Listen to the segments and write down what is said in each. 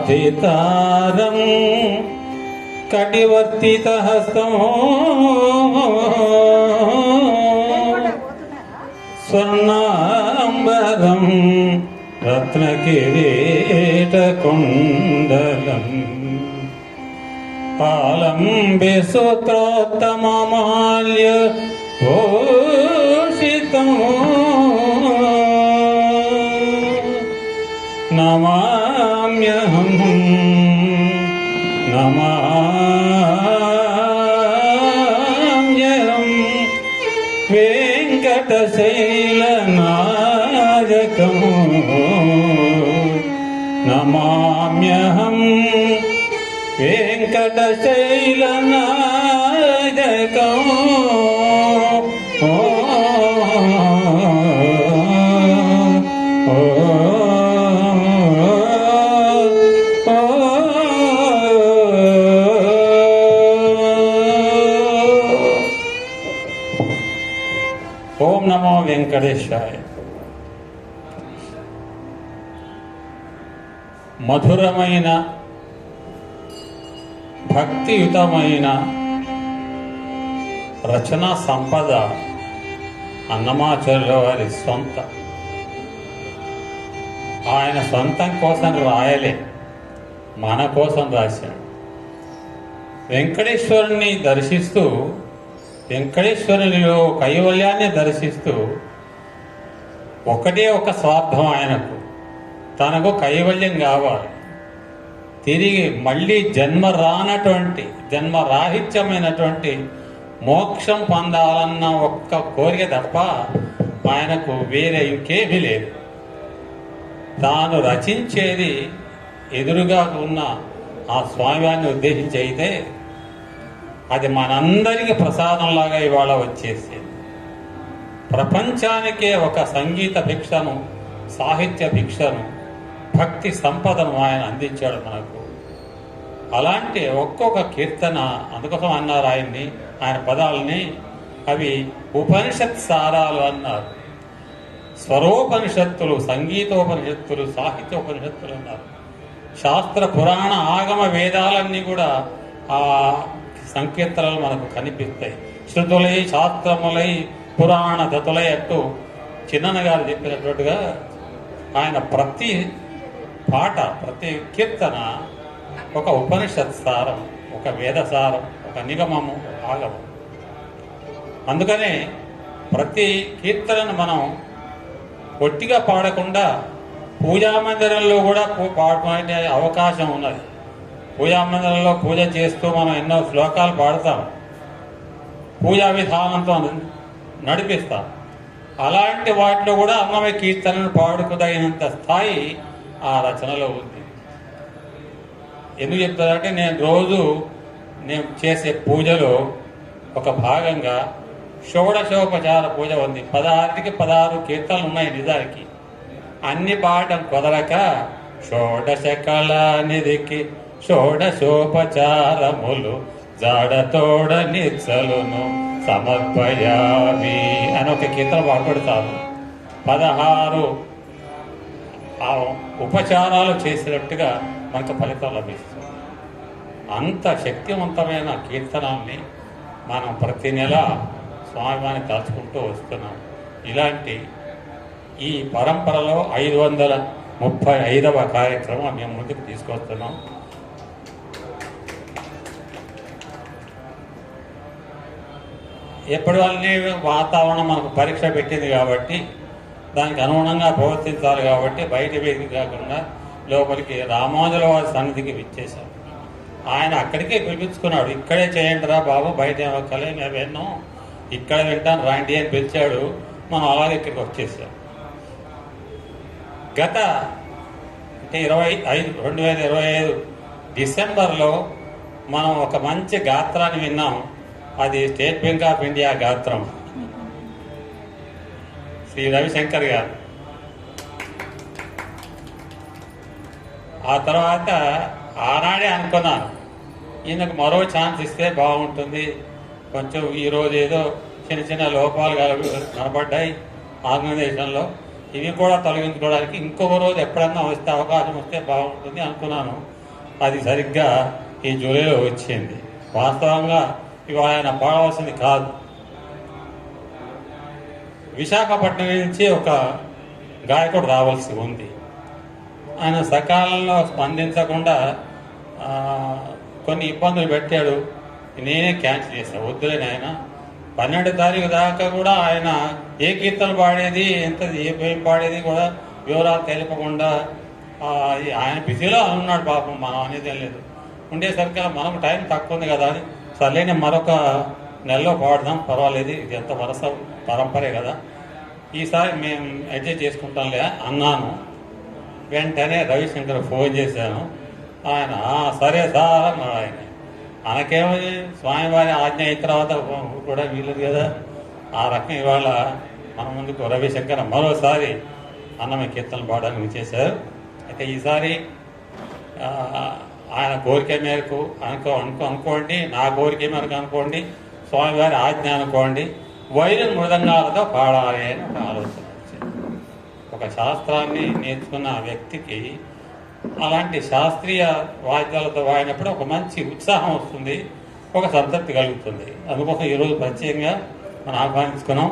భవాబ్ధితారం కటివర్తితహస్తం స్వర్ణాంబరం రత్నకిరీటకుండలం ఆలంబే సూత్రోత్తమమాల్య భూషితం నమామ్యహం నమామ్యహం వెంకటశైలనాయకం నమామ్యహం వెంకటశైలనాయకం ఓం నమో వెంకటేశాయ. మధురమైన భక్తియుతమైన రచనా సంపద అన్నమాచార్యుల వారి సొంత. ఆయన సొంతం కోసం రాయలే, మన కోసం రాశాడు. వెంకటేశ్వరుని దర్శిస్తూ, వెంకటేశ్వరునిలో కైవల్యాన్ని దర్శిస్తూ ఒకటే ఒక స్వార్థం ఆయనకు, తనకు కైవల్యం కావాలి, తిరిగి మళ్ళీ జన్మ రానటువంటి జన్మరాహిత్యమైనటువంటి మోక్షం పొందాలన్న ఒక్క కోరిక తప్ప ఆయనకు వేరే ఇంకేమీ లేదు. తాను రచించేది ఎదురుగా ఉన్న ఆ స్వామివారిని ఉద్దేశించి అయితే అది మనందరికీ ప్రసాదంలాగా ఇవాళ వచ్చేసింది. ప్రపంచానికే ఒక సంగీత భిక్షను, సాహిత్య భిక్షను, భక్తి సంపదను ఆయన అందించాడు మనకు. అలాంటి ఒక్కొక్క కీర్తన, అందుకోసం అన్నారు ఆయన్ని, ఆయన పదాలని, అవి ఉపనిషత్ సారాలు అన్నారు. స్వరోపనిషత్తులు, సంగీతోపనిషత్తులు, సాహిత్యోపనిషత్తులు అన్నారు. శాస్త్ర పురాణ ఆగమ వేదాలన్నీ కూడా ఆ సంకీర్తనలు మనకు కనిపిస్తాయి. శృతులై, శాస్త్రములై, పురాణ దతులై అంటూ చిన్నన్న గారు చెప్పినట్టుగా ఆయన ప్రతి పాట, ప్రతి కీర్తన ఒక ఉపనిషత్ సారం, ఒక వేదసారం, ఒక నిగమము, ఆగమం. అందుకనే ప్రతి కీర్తనను మనం ఒట్టిగా పాడకుండా పూజామందిరంలో కూడా పాడుకునే అవకాశం ఉన్నది. పూజామందిరంలో పూజ చేస్తూ మనం ఎన్నో శ్లోకాలు పాడతాం, పూజా విధానంతో నడిపిస్తాం. అలాంటి వాటిలో కూడా అన్నమయ్య కీర్తనను పాడుకుదగినంత స్థాయి ఆ రచనలో ఉంది. ఎందుకు చెప్తారంటే, నేను చేసే పూజలో ఒక భాగంగా షోడశోపచార పూజ ఉంది. 16కి 16 కీర్తనలు ఉన్నాయి. నిజానికి అన్ని పాడటం కుదరక షోడశ కళానిధికి షోడశోపచారములు జాడతోడ నిచ్చలును సమర్పయామి అని ఒక కీర్తన పాడుతారు. 16 ఉపచారాలు చేసినట్టుగా మనకు ఫలితం లభిస్తుంది. అంత శక్తివంతమైన కీర్తనాన్ని మనం ప్రతి నెల స్వామివారిని తలుచుకుంటూ వస్తున్నాం. ఇలాంటి ఈ పరంపరలో 535వ కార్యక్రమం మేము ముందుకు తీసుకొస్తున్నాం. ఎప్పటి వల్లనే వాతావరణం మనకు పరీక్ష పెట్టింది కాబట్టి దానికి అనుగుణంగా ప్రవర్తించాలి కాబట్టి బయట వేదిక కాకుండా లోపలికి రామానుజుల వారి సన్నిధికి విచ్చేశాం. ఆయన అక్కడికే పిలిపించుకున్నాడు. ఇక్కడే చేయండి రా బాబు, బయట ఏమక్కలే, మేము ఎన్నో ఇక్కడ వింటాను రాండి అని పిలిచాడు. మనం అలాగే ఇక్కడికి వచ్చేసాం. గత 2025 డిసెంబర్లో మనం ఒక మంచి గాత్రాన్ని విన్నాం. అది స్టేట్ బ్యాంక్ ఆఫ్ ఇండియా గాత్రం, శ్రీ రవిశంకర్ గారు. ఆ తర్వాత ఆనాడే అనుకున్నాను, ఈయనకు మరో ఛాన్స్ ఇస్తే బాగుంటుంది. కొంచెం ఈరోజు ఏదో చిన్న చిన్న లోపాలు కనబడ్డాయి ఆర్గనైజేషన్లో, ఇవి కూడా తొలగించుకోవడానికి ఇంకొక రోజు ఎప్పుడన్నా వస్తే అవకాశం వస్తే బాగుంటుంది అనుకున్నాను. అది సరిగ్గా ఈ జూలైలో వచ్చింది. వాస్తవంగా ఇవాళ ఆయన పాడవలసింది కాదు. విశాఖపట్నం నుంచి ఒక గాయకుడు రావాల్సి ఉంది. ఆయన సకాలంలో స్పందించకుండా కొన్ని ఇబ్బందులు పెట్టాడు. నేనే క్యాన్సిల్ చేశాను, వద్దులే నాయన. 12 తారీఖు దాకా కూడా ఆయన ఏ కీర్తన పాడేది, ఎంత ఏం పాడేది కూడా వివరాలు తెలియకుండా ఆయన బిజీలో ఉన్నాడు పాపం. మనం అనేది ఏం లేదు. ఉండేసరికి మనకు టైం తక్కువ ఉంది కదా అని, సర్లేని మరొక నెలలో పాడదాం, పర్వాలేదు, ఇది ఎంత వరస పరంపరే కదా, ఈసారి మేము అడ్జస్ట్ చేసుకుంటాంలే అన్నాను. వెంటనే రవిశంకర్ ఫోన్ చేశాను. ఆయన సరే సార్ అన్నాడు. ఆయనకేమని స్వామివారి ఆజ్ఞ అయిన తర్వాత కూడా వీలదు కదా. ఆ రకం ఇవాళ మన ముందుకు రవిశంకర్ మరోసారి అన్నమయ్య కీర్తనలు పాడడానికి చేశారు. అయితే ఈసారి ఆయన కోరిక మేరకు అనుకోండి, నా కోరిక మేరకు అనుకోండి, స్వామివారి ఆజ్ఞ అనుకోండి, వైలిన్ మృదంగాలతో పాడాలి అని ఒక ఆలోచన వచ్చింది. ఒక శాస్త్రాన్ని నేర్చుకున్న వ్యక్తికి అలాంటి శాస్త్రీయ వాద్యాలతో వాడినప్పుడు ఒక మంచి ఉత్సాహం వస్తుంది, ఒక సంతృప్తి కలుగుతుంది. అందుకోసం ఈరోజు ప్రత్యేకంగా మనం ఆహ్వానించుకున్నాం.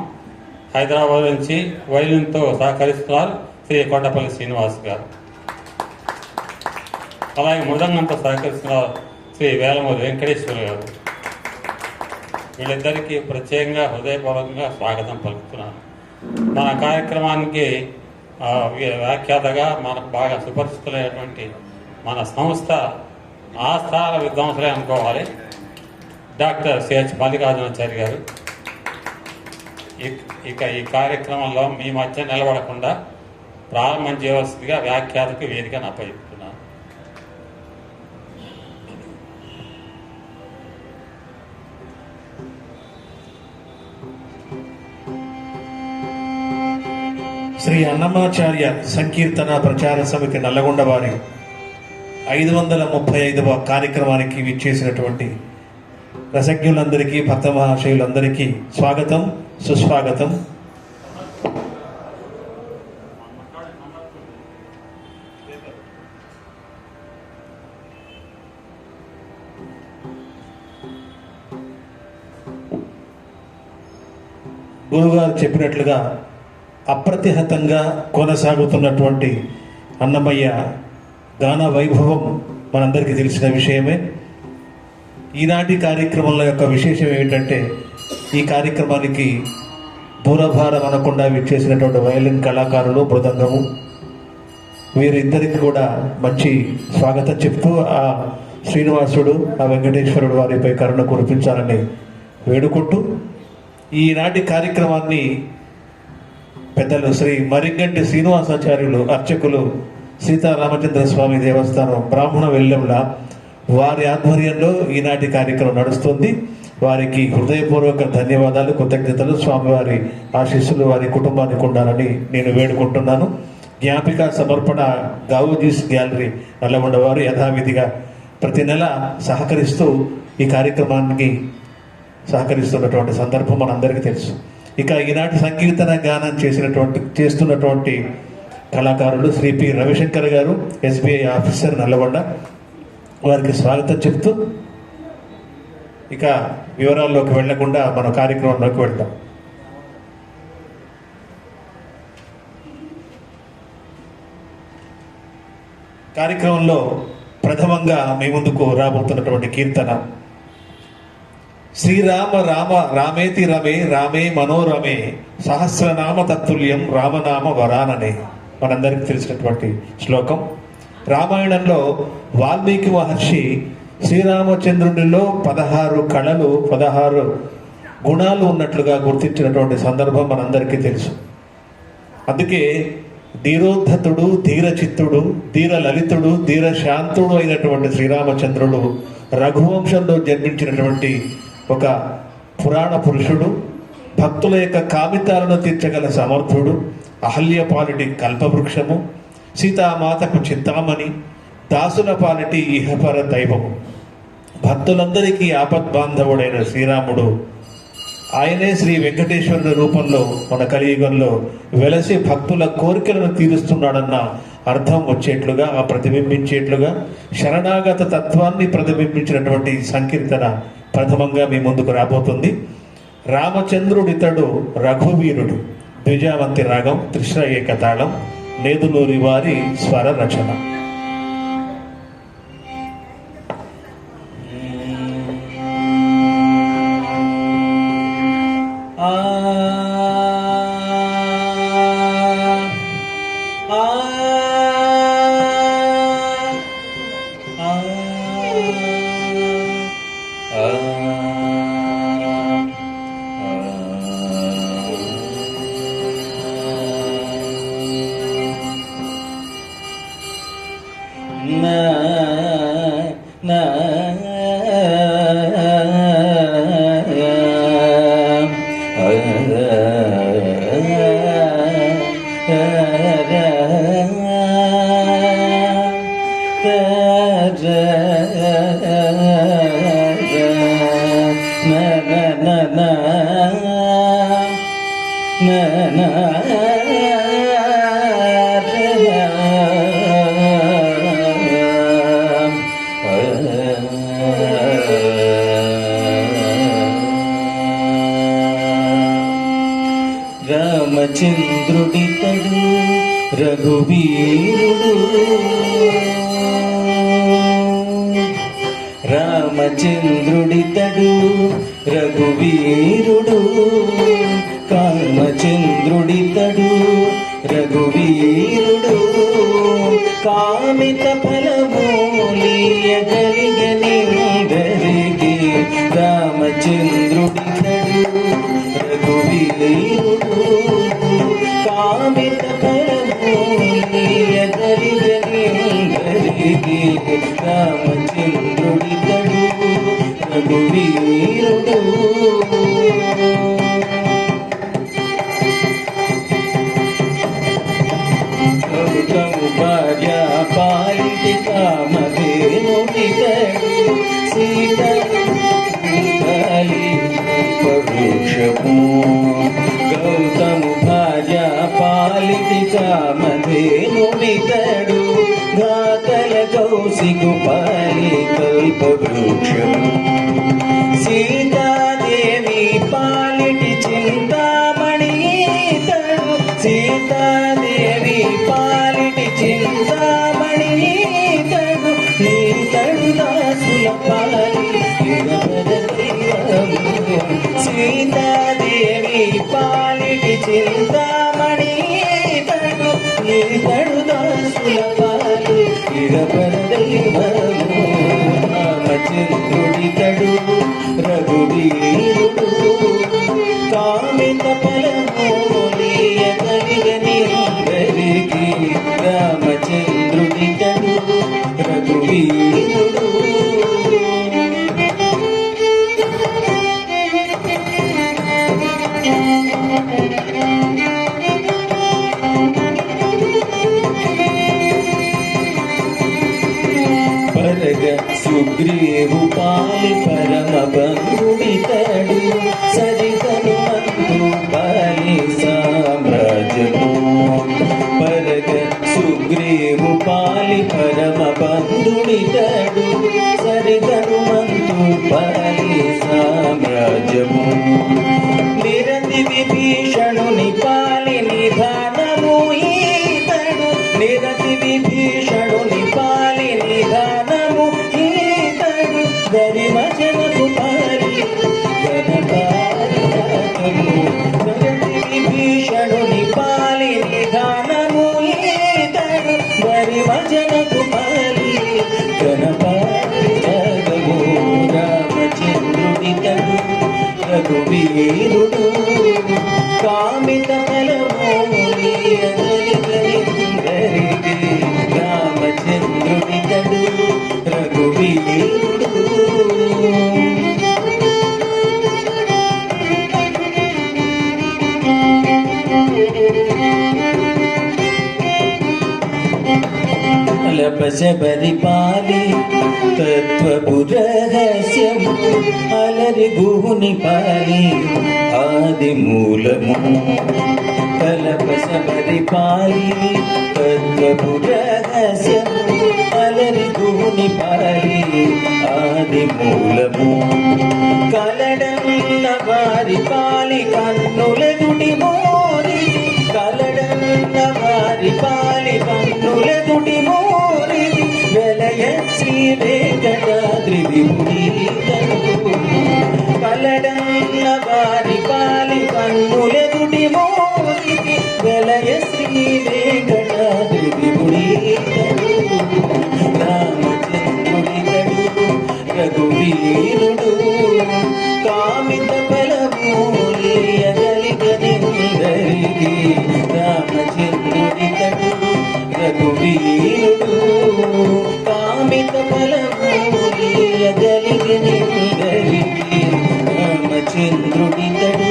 హైదరాబాద్ నుంచి వైలిన్తో సహకరిస్తున్నారు శ్రీ కొండపల్లి శ్రీనివాస్ గారు. అలాగే మృదంగంతో సహకరిస్తున్నారు శ్రీ వేలమూరి వెంకటేశ్వర గారు. వీళ్ళిద్దరికీ ప్రత్యేకంగా హృదయపూర్వకంగా స్వాగతం పలుకుతున్నాను. మన కార్యక్రమానికి వ్యాఖ్యాతగా మనకు బాగా సుపరిచితులైనటువంటి మన సంస్థ ఆస్థాన విద్వాంసులే అనుకోవాలి, డాక్టర్ సిహెచ్ మల్లికార్జునాచారి గారు. ఇక ఈ కార్యక్రమంలో మీ మధ్య నిలబడకుండా ప్రారంభం చేయవలసిందిగా వ్యాఖ్యాతకు వేదికను అప్పచెప్తున్నాను. శ్రీ అన్నమాచార్య సంకీర్తన ప్రచార సమితి నల్లగొండ వారి 535వ కార్యక్రమానికి విచ్చేసినటువంటి రసజ్ఞులందరికీ, భక్త మహాశయులందరికీ స్వాగతం, సుస్వాగతం. గురుగారు చెప్పినట్లుగా అప్రతిహతంగా కొనసాగుతున్నటువంటి అన్నమయ్య గాన వైభవం మనందరికీ తెలిసిన విషయమే. ఈనాటి కార్యక్రమంలో యొక్క విశేషం ఏమిటంటే, ఈ కార్యక్రమానికి దూరభారం అనకుండా విచ్చేసినటువంటి వయలిన్ కళాకారులు, మృదంగము, వీరిద్దరికి కూడా మంచి స్వాగతం చెప్తూ ఆ శ్రీనివాసుడు, ఆ వెంకటేశ్వరుడు వారిపై కరుణ కురిపించాలని వేడుకుంటూ ఈనాటి కార్యక్రమాన్ని పెద్దలు శ్రీ మరిగంటి శ్రీనివాసాచార్యులు, అర్చకులు, సీతారామచంద్ర స్వామి దేవస్థానం బ్రాహ్మణ వెల్లెంల వారి ఆధ్వర్యంలో ఈనాటి కార్యక్రమం నడుస్తుంది. వారికి హృదయపూర్వక ధన్యవాదాలు, కృతజ్ఞతలు. స్వామివారి ఆశీస్సులు వారి కుటుంబానికి ఉండాలని నేను వేడుకుంటున్నాను. జ్ఞాపిక సమర్పణ గావుజీస్ గ్యాలరీ నల్లగొండ వారు యథావిధిగా ప్రతి నెల సహకరిస్తూ ఈ కార్యక్రమానికి సహకరిస్తున్నటువంటి సందర్భం మనందరికీ తెలుసు. ఇక ఈనాటి సంకీర్తన గానం చేస్తున్నటువంటి కళాకారులు శ్రీ పి రవిశంకర్ గారు, ఎస్బీఐ ఆఫీసర్ నల్లగొండ, వారికి స్వాగతం చెప్తూ ఇక వివరాల్లోకి వెళ్లకుండా మన కార్యక్రమంలోకి వెళ్తాం. కార్యక్రమంలో ప్రథమంగా మీ ముందుకు రాబోతున్నటువంటి కీర్తన శ్రీరామ రామ రామేతి రమే రామే మనోరమే సహస్రనామ తత్తుల్యం రామనామ వరాననే మనందరికీ తెలిసినటువంటి శ్లోకం. రామాయణంలో వాల్మీకి మహర్షి శ్రీరామచంద్రునిలో 16 కళలు, 16 గుణాలు ఉన్నట్లుగా గుర్తించినటువంటి సందర్భం మనందరికీ తెలుసు. అందుకే ధీరోద్ధతుడు, ధీరచిత్తుడు, ధీర లలితుడు, ధీర శాంతుడు అయినటువంటి శ్రీరామచంద్రుడు రఘువంశంలో జన్మించినటువంటి ఒక పురాణ పురుషుడు, భక్తుల యొక్క కామితాలను తీర్చగల సమర్థుడు, అహల్యపాలుడి కల్పవృక్షము, సీతామాతకు చింతామణి, దాసుల పాలిటి ఇహపర దైవము. భక్తులందరికీ ఆపద్బాంధవుడైన శ్రీరాముడు ఆయనే శ్రీ వెంకటేశ్వరుని రూపంలో మన కలియుగంలో వెలసి భక్తుల కోరికలను తీరుస్తున్నాడన్న అర్థం వచ్చేట్లుగా, ప్రతిబింబించేట్లుగా శరణాగత తత్వాన్ని ప్రతిబింబించినటువంటి సంకీర్తన ప్రథమంగా మీ ముందుకు రాబోతుంది. రామచంద్రుడితడు రఘువీరుడు, ద్విజావంతి రాగం, త్రిశ్ర ఏకతాళం, నేదునూరి వారి స్వర రచన. రామచంద్రుడితడు రఘువీరుడు, రామచంద్రుడితడు రఘువీరుడు, కామచంద్రుడితడు రఘువీరుడు, కామిత ఫలమూలియగలిగనిందరికి రామచంద్రుడితడు రఘువీరుడు, కామిత ఫలమూలియగలిగనిందరికి రామచంద్రుడితడు రఘువీరుడు. గౌతము భార్య పాలిటి కామధేనుడితడు, సీత వృక్షము. గౌతము భార్య పాలిటి కామధేనుడితడు, ఘాతల కౌశికు పాలి కల్ప వృక్షము. సీతాదేవి పాలిటి చింతామణి తడు, సీతాదేవి పాలిటి చింతామణి తడు, నీ తడు దాసుల పాలి దైవము. సీతాదేవి పాలిటి చింతామణి తడు, నీ తడు దాసుల పాలి దైవము. రామచంద్రుడితడు రఘువీరుడు, కామిత ఫలమూలియగలిగనిందరికి రామచంద్రుడితడు రఘువీరుడు. పరగ సుగ్రీవు పాలి పరమ బంధుడితడు, సరితను మందు పాలి సామ్రాజ్యము. పరగ సుగ్రీవు పాలి పరమ బంధుడితడు, సరితను మందు పాలి సామ్రాజ్యము. నిరతి విభీషణుని పాలి నిధానము ఈతడు, నిరతి విభీషణుని పాలి నిధానము ఈతడు, గరిమ జనకు పాలి గణపాలితము. నిరతి విభీషణుని పాలి నిధానము ఈతడు, గరిమ జనకు పాలి గణపాలితము. రామచంద్రుడితడు రఘువీరుడు, కామిత ఫలమూలియగలిగనిందరికి రామచంద్రుడితడు రఘువీరుడు. కలపశబరిపాలి తత్వపు రహస్యము అలరి గుహుని పాలి ఆది మూలము కలపశబరిపాలి తత్వపు రహస్యము అలరి గుహుని పాలి ఆది మూలము కలడన్న వారి పాలి కన్నులెదుటి మోరి కలడన్న వారి పాలి కన్నులెదుటి మోరి వెలయ శ్రీ వెంకటాద్రి విభుడి కలడన్న వారి పాలి కన్నులెదుటి మోరి వెలయ శ్రీ వెంకటాద్రి విభుడి రామచంద్రుడితడు రఘువీరుడు కామిత ఫలమూలియగలిగనిందరికి రామచంద్రుడితడు రఘువీరుడు కామిత ఫలమూలియగలిగనిందరికి రామచంద్రుడితడు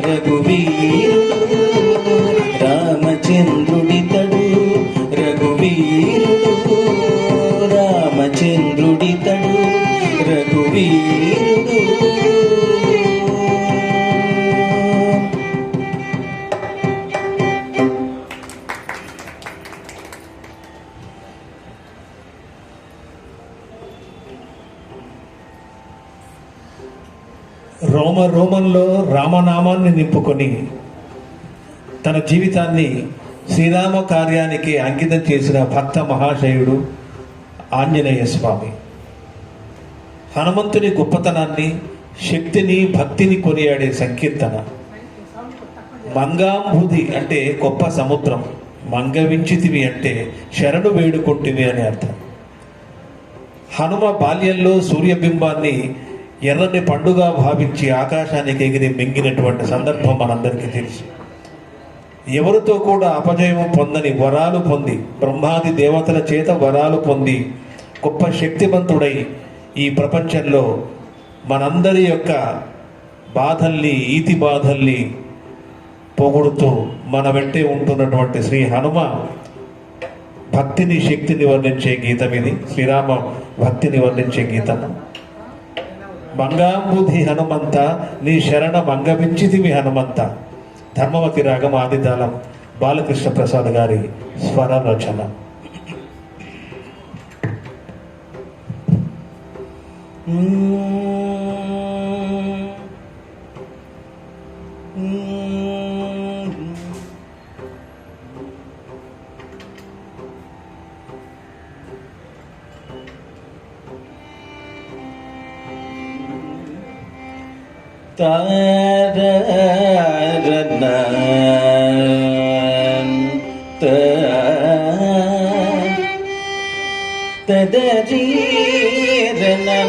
రఘువీరుడు రామచంద్రుడితడు రఘువీరుడు రామచంద్రుడితడు రఘువీరుడు రోమంలో రామనామాన్ని నింపుకొని తన జీవితాన్ని శ్రీరామ కార్యానికి అంకితం చేసిన భక్త మహాశయుడు ఆంజనేయ స్వామి. హనుమంతుని గొప్పతనాన్ని, శక్తిని, భక్తిని కొనియాడే సంకీర్తన. మంగాంబుధి అంటే గొప్ప సముద్రం, మంగవించితివి అంటే శరణు వేడుకొంటివి అని అర్థం. హనుమ బాల్యంలో సూర్యబింబాన్ని ఎర్రని పండుగ భావించి ఆకాశానికి ఎగిరి మింగినటువంటి సందర్భం మనందరికీ తెలుసు. ఎవరితో కూడా అపజయం పొందని వరాలు పొంది, బ్రహ్మాది దేవతల చేత వరాలు పొంది గొప్ప శక్తివంతుడై ఈ ప్రపంచంలో మనందరి యొక్క బాధల్ని, ఈతి బాధల్ని పొగుడుతూ మన వెంటే ఉంటున్నటువంటి శ్రీ హనుమ భక్తిని, శక్తిని వర్ణించే గీతం ఇది. శ్రీరామ భక్తిని వర్ణించే గీతం. మంగాంబుధి హనుమంత నీ శరణ మంగవించితివి హనుమంత. ధర్మవతి రాగం ఆదితాళం బాలకృష్ణ ప్రసాద్ గారి స్వర రచన. తారరన తదరీరన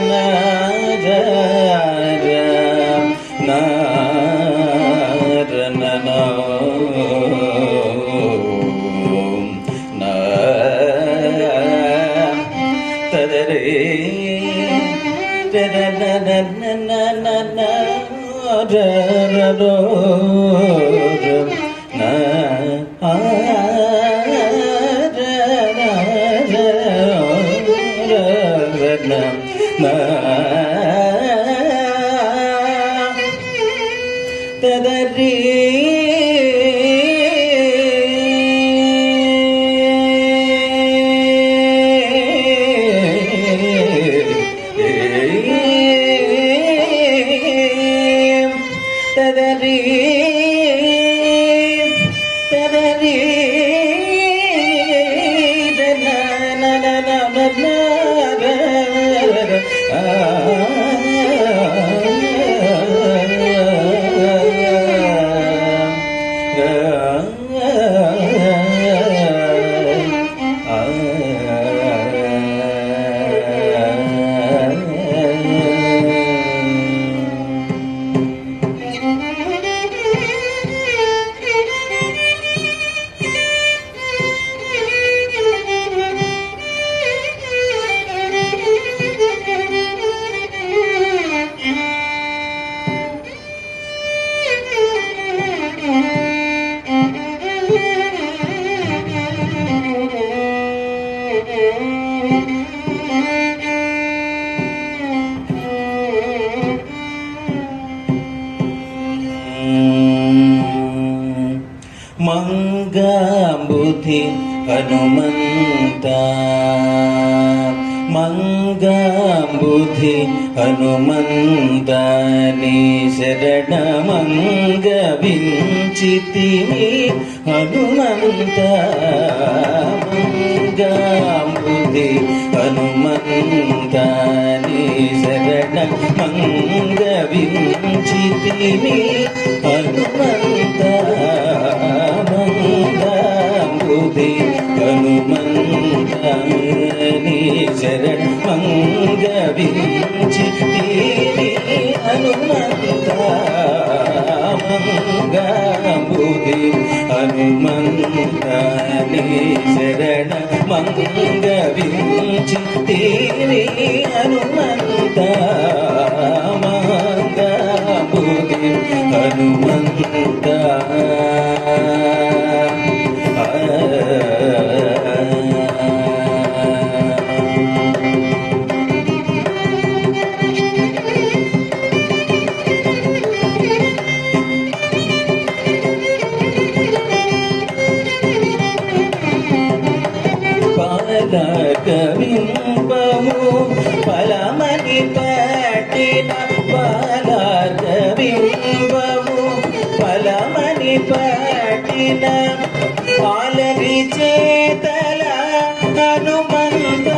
మంగాంబుధి హనుమంత మంగాంబుధి హనుమంత నీ శరణమంగ వించితిమి హనుమంత మంగాంబుధి హనుమంత నీ శరణమంగ వించితిమి హనుమంత మంగాంబుధి హనుమంత నీ శరణమంగ వించితిమి హనుమంత మంగాంబుధి హనుమంత నీ శరణమంగ వించితిమి హనుమంత మంగాంబుధి హనుమంత పాలకవింబము ఫలమని పట్టిన పాలకవింబము ఫలమని పట్టిన పాలరి చేతల హనుమంత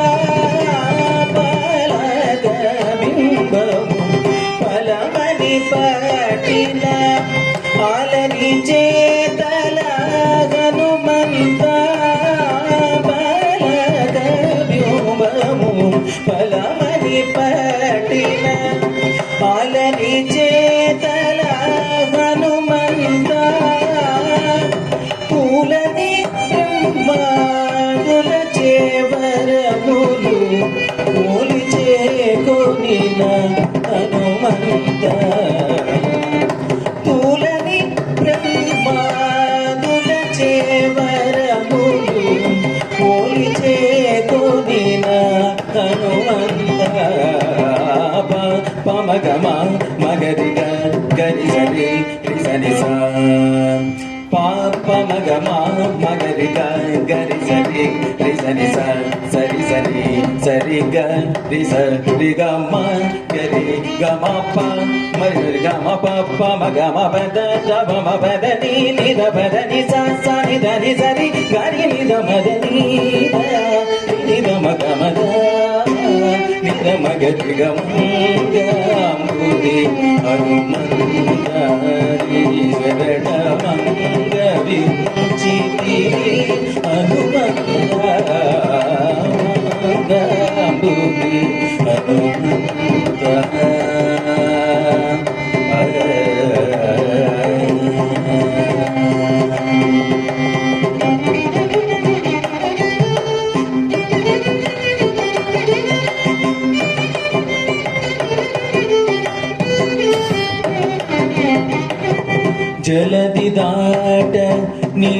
పాలకవింబము ఫలమని పట్టిన పాలరి చేతల హనుమంత ఫలమని పట్టిన పాలని చేతల హనుమంత పూలని బ్రహ్మాదుల చేవరములు పూలి చేకొనిన హనుమంత పూలని బ్రహ్మాదుల చేవరములు పూలి చేకొనిన హనుమంత పమగమ మగరిగ గరి సరి సని పమగమ మగరిగ గరి సరి సని సరి సరి సరి గరి సరి గమ గరి గమ ప మరి గమ ప మగమ పద జమ పద ని నిద పద ని స ని ద ని సరి గరి నిద మద ని నిద మగ మద నిద మగరి గంగాంబుధి హనుమంత శరణమంగ వించితిమి హనుమంత మంగాంబుధి హనుమంత జలది దాట నీ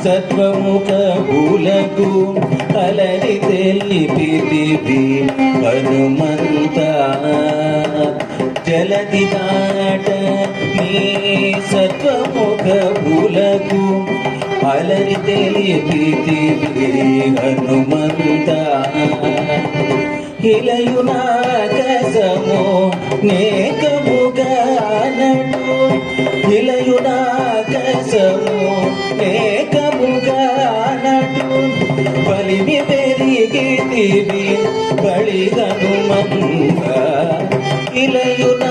సత్వముఖ భూలకు అలరి తెలిపితివి హనుమంత జలది దాట నీ సత్వముఖ భూలకు అలరి తెలిపితివి హనుమంత ఇలయునాకసము నేకముగా నటు ఇలయునాకసము నేకముగా నటు బలిమి పెరిగితివి బలి హనుమంత ఇలయునాకసము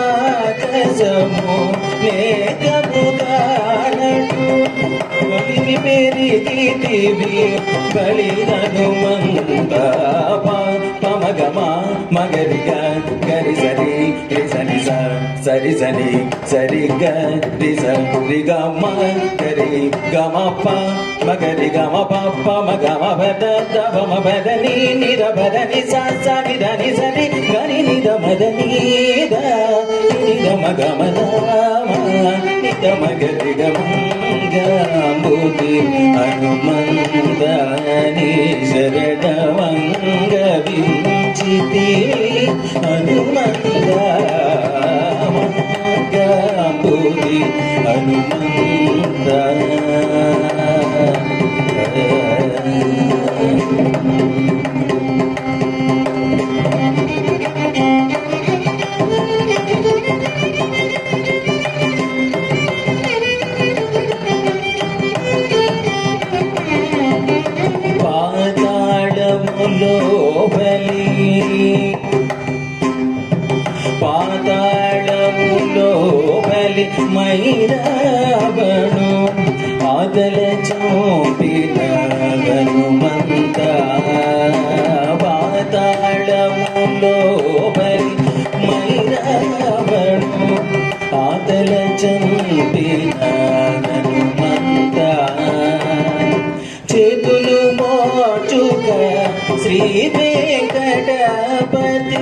నేకముగా నటు బలిమి పెరిగితివి బలి హనుమంత పమగమ మగరిగ గరి సరి సని సరి సని సరి గరి సరి గమ గరి గమ ప మగరి గమ ప మగమ పద దమ పద ని నిద పద ని స ని ద ని సరి గరి నిద మద నిద నిద మగ మద నిద మగరి గంగాంబుధి హనుమంత నీ శరణమంగ వించితిమి హనుమంత మంగాంబుధి హనుమంత చూపిన హనుమంత పాతాళములో బలి మైరావణు ఆతల చంపిన హనుమంత చేతులు మోచుక శ్రీ వెంకటపతి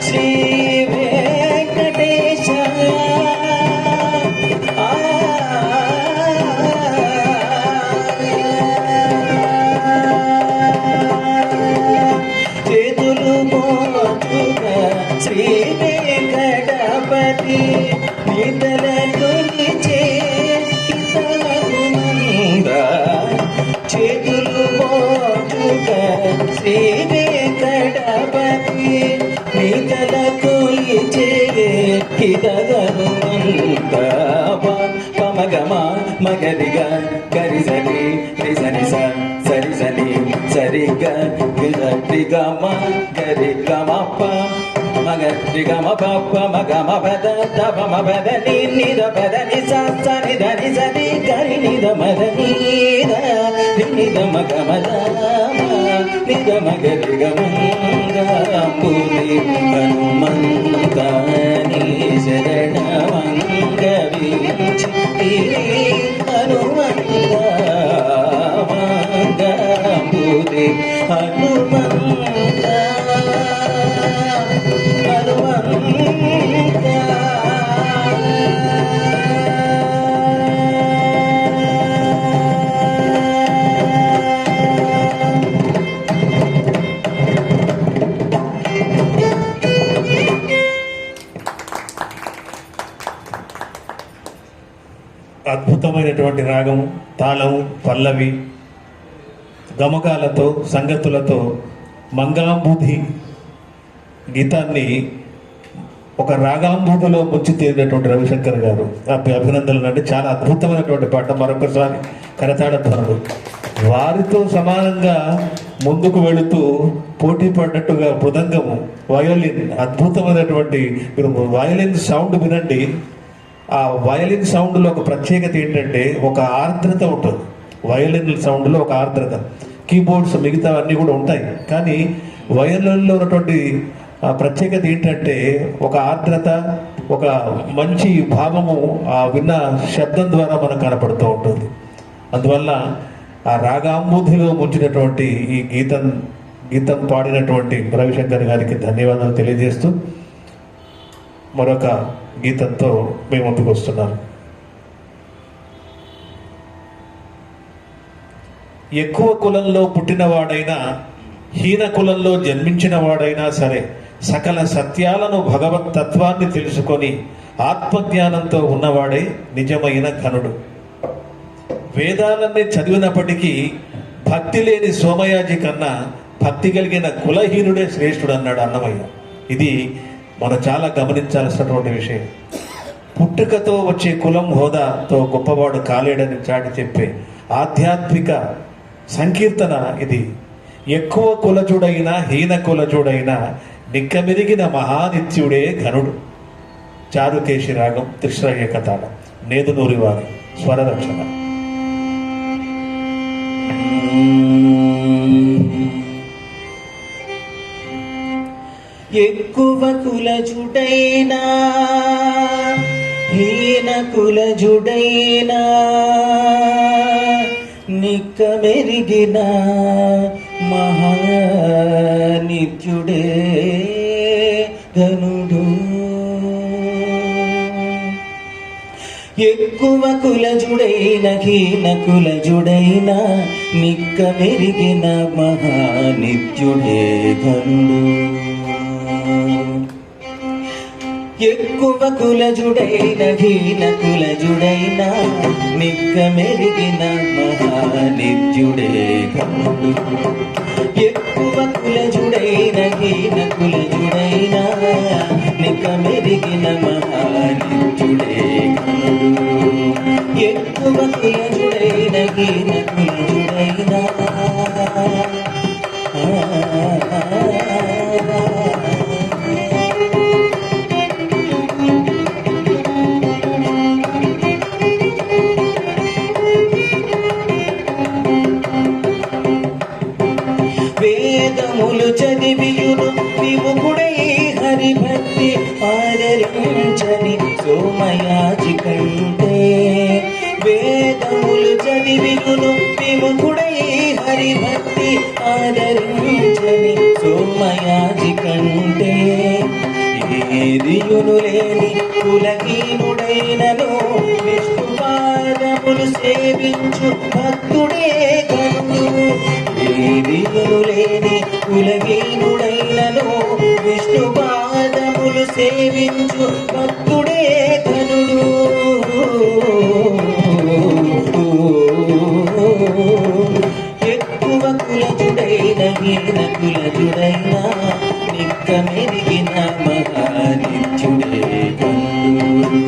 శ్రీ వెంకటేశ చేతులు మోచుక శ్రీ వెంకటపతి నిదల కొలిచే చేతులు మోచుక శ్రీ వెంకటపతి నిదల కొలిచే హితగనుమంత పమగమ మగరిగ గరిసరి రిసని సరి సని సరిగ గమ గరి గమ మగరి గమ పప్ప మగమ పద తపమ పద నిద పద నిసని ధని సరి గరి నిద మద నిద మగ మద నిద మగరి గమంగూరి హనుమంతని శరణమంగ వించి హనుమంత మంగూరి హనుమంత అద్భుతమైనటువంటి రాగం, తాళం, పల్లవి, గమకాలతో, సంగతులతో మంగాంబుధి గీతాన్ని ఒక రాగాంబుధిలో ముంచి తీరినటువంటి రవిశంకర్ గారు అభినందనలు అండి. చాలా అద్భుతమైనటువంటి పాట. మరొకసారి కరతాళ ధ్వనులు. వారితో సమానంగా ముందుకు వెళుతూ పోటీ పడ్డట్టుగా మృదంగము, వయోలిన్ అద్భుతమైనటువంటి, మీరు వయోలిన్ సౌండ్ వినండి. ఆ వయలిన్ సౌండ్లో ఒక ప్రత్యేకత ఏంటంటే ఒక ఆర్ద్రత ఉంటుంది. వయలిన్ సౌండ్లో ఒక ఆర్ద్రత. కీబోర్డ్స్ మిగతా అన్నీ కూడా ఉంటాయి, కానీ వయలిన్లో ఉన్నటువంటి ప్రత్యేకత ఏంటంటే ఒక ఆర్ద్రత, ఒక మంచి భావము ఆ విన్న శబ్దం ద్వారా మనకు కనపడుతూ ఉంటుంది. అందువల్ల ఆ రాగాంబుధిలో ముంచినటువంటి ఈ గీతం పాడినటువంటి రవిశంకర్ గారికి ధన్యవాదాలు తెలియజేస్తూ మరొక గీతంతో మేము ముందుకు వస్తున్నాం. ఎక్కువ కులంలో పుట్టినవాడైనా, హీన కులంలో జన్మించిన వాడైనా సరే సకల సత్యాలను, భగవత్ తత్వాన్ని తెలుసుకొని ఆత్మజ్ఞానంతో ఉన్నవాడే నిజమైన ఘనుడు. వేదాలన్నీ చదివినప్పటికీ భక్తి లేని సోమయాజి కన్నా భక్తి కలిగిన కులహీనుడే శ్రేష్ఠుడు అన్నాడు అన్నమయ్య. ఇది మనం చాలా గమనించాల్సినటువంటి విషయం. పుట్టుకతో వచ్చే కులం, హోదాతో గొప్పవాడు కాలేడని చాటి చెప్పే ఆధ్యాత్మిక సంకీర్తన ఇది. ఎక్కువ కులజుడైనా, హీన కులజుడైనా నిక్కమెరిగిన మహానిత్యుడే ఘనుడు. చారుకేశి రాగం, త్రిశ్రయ్య కథాళం, నేదునూరి వారి స్వరరక్షణ. ఎక్కువ కులజుడైనా, హీన కులజుడైనా నిక్కమెరిగిన మహానిత్యుడే ఘనుడు. ఎక్కువ కులజుడైన, హీన కులజుడైన నిక్కమెరిగిన మహానిత్యుడే ఘనుడు. ఎక్కువ కులజుడైన, హీన కులజుడైన నిక్కమెరిగిన మహానిత్యుడే ఘనుడు. ఎక్కువ కులజుడైన, హీన కులజుడైన నిక్కమెరిగిన మహానిత్యుడే ఘనుడు. ఎక్కువ కులజుడైన, హీన కులజుడైన వేదములు చదివియును విముఖుడై హరిభక్తి ఆదరించని సోమయాజి కంటే ఏదియును లేని కులహీనుడైనను విష్ణు పాదములు సేవించు భక్తుడే కనుడు. ఏదియును లేని కులహీనుడైనను విష్ణు పాదములు సేవించు భక్తుడే ధనుడు. ఎక్కువ కులజుడైన హీన కులజుడైన నిక్క మెరిగిన మహానిత్యుడే కనుడు.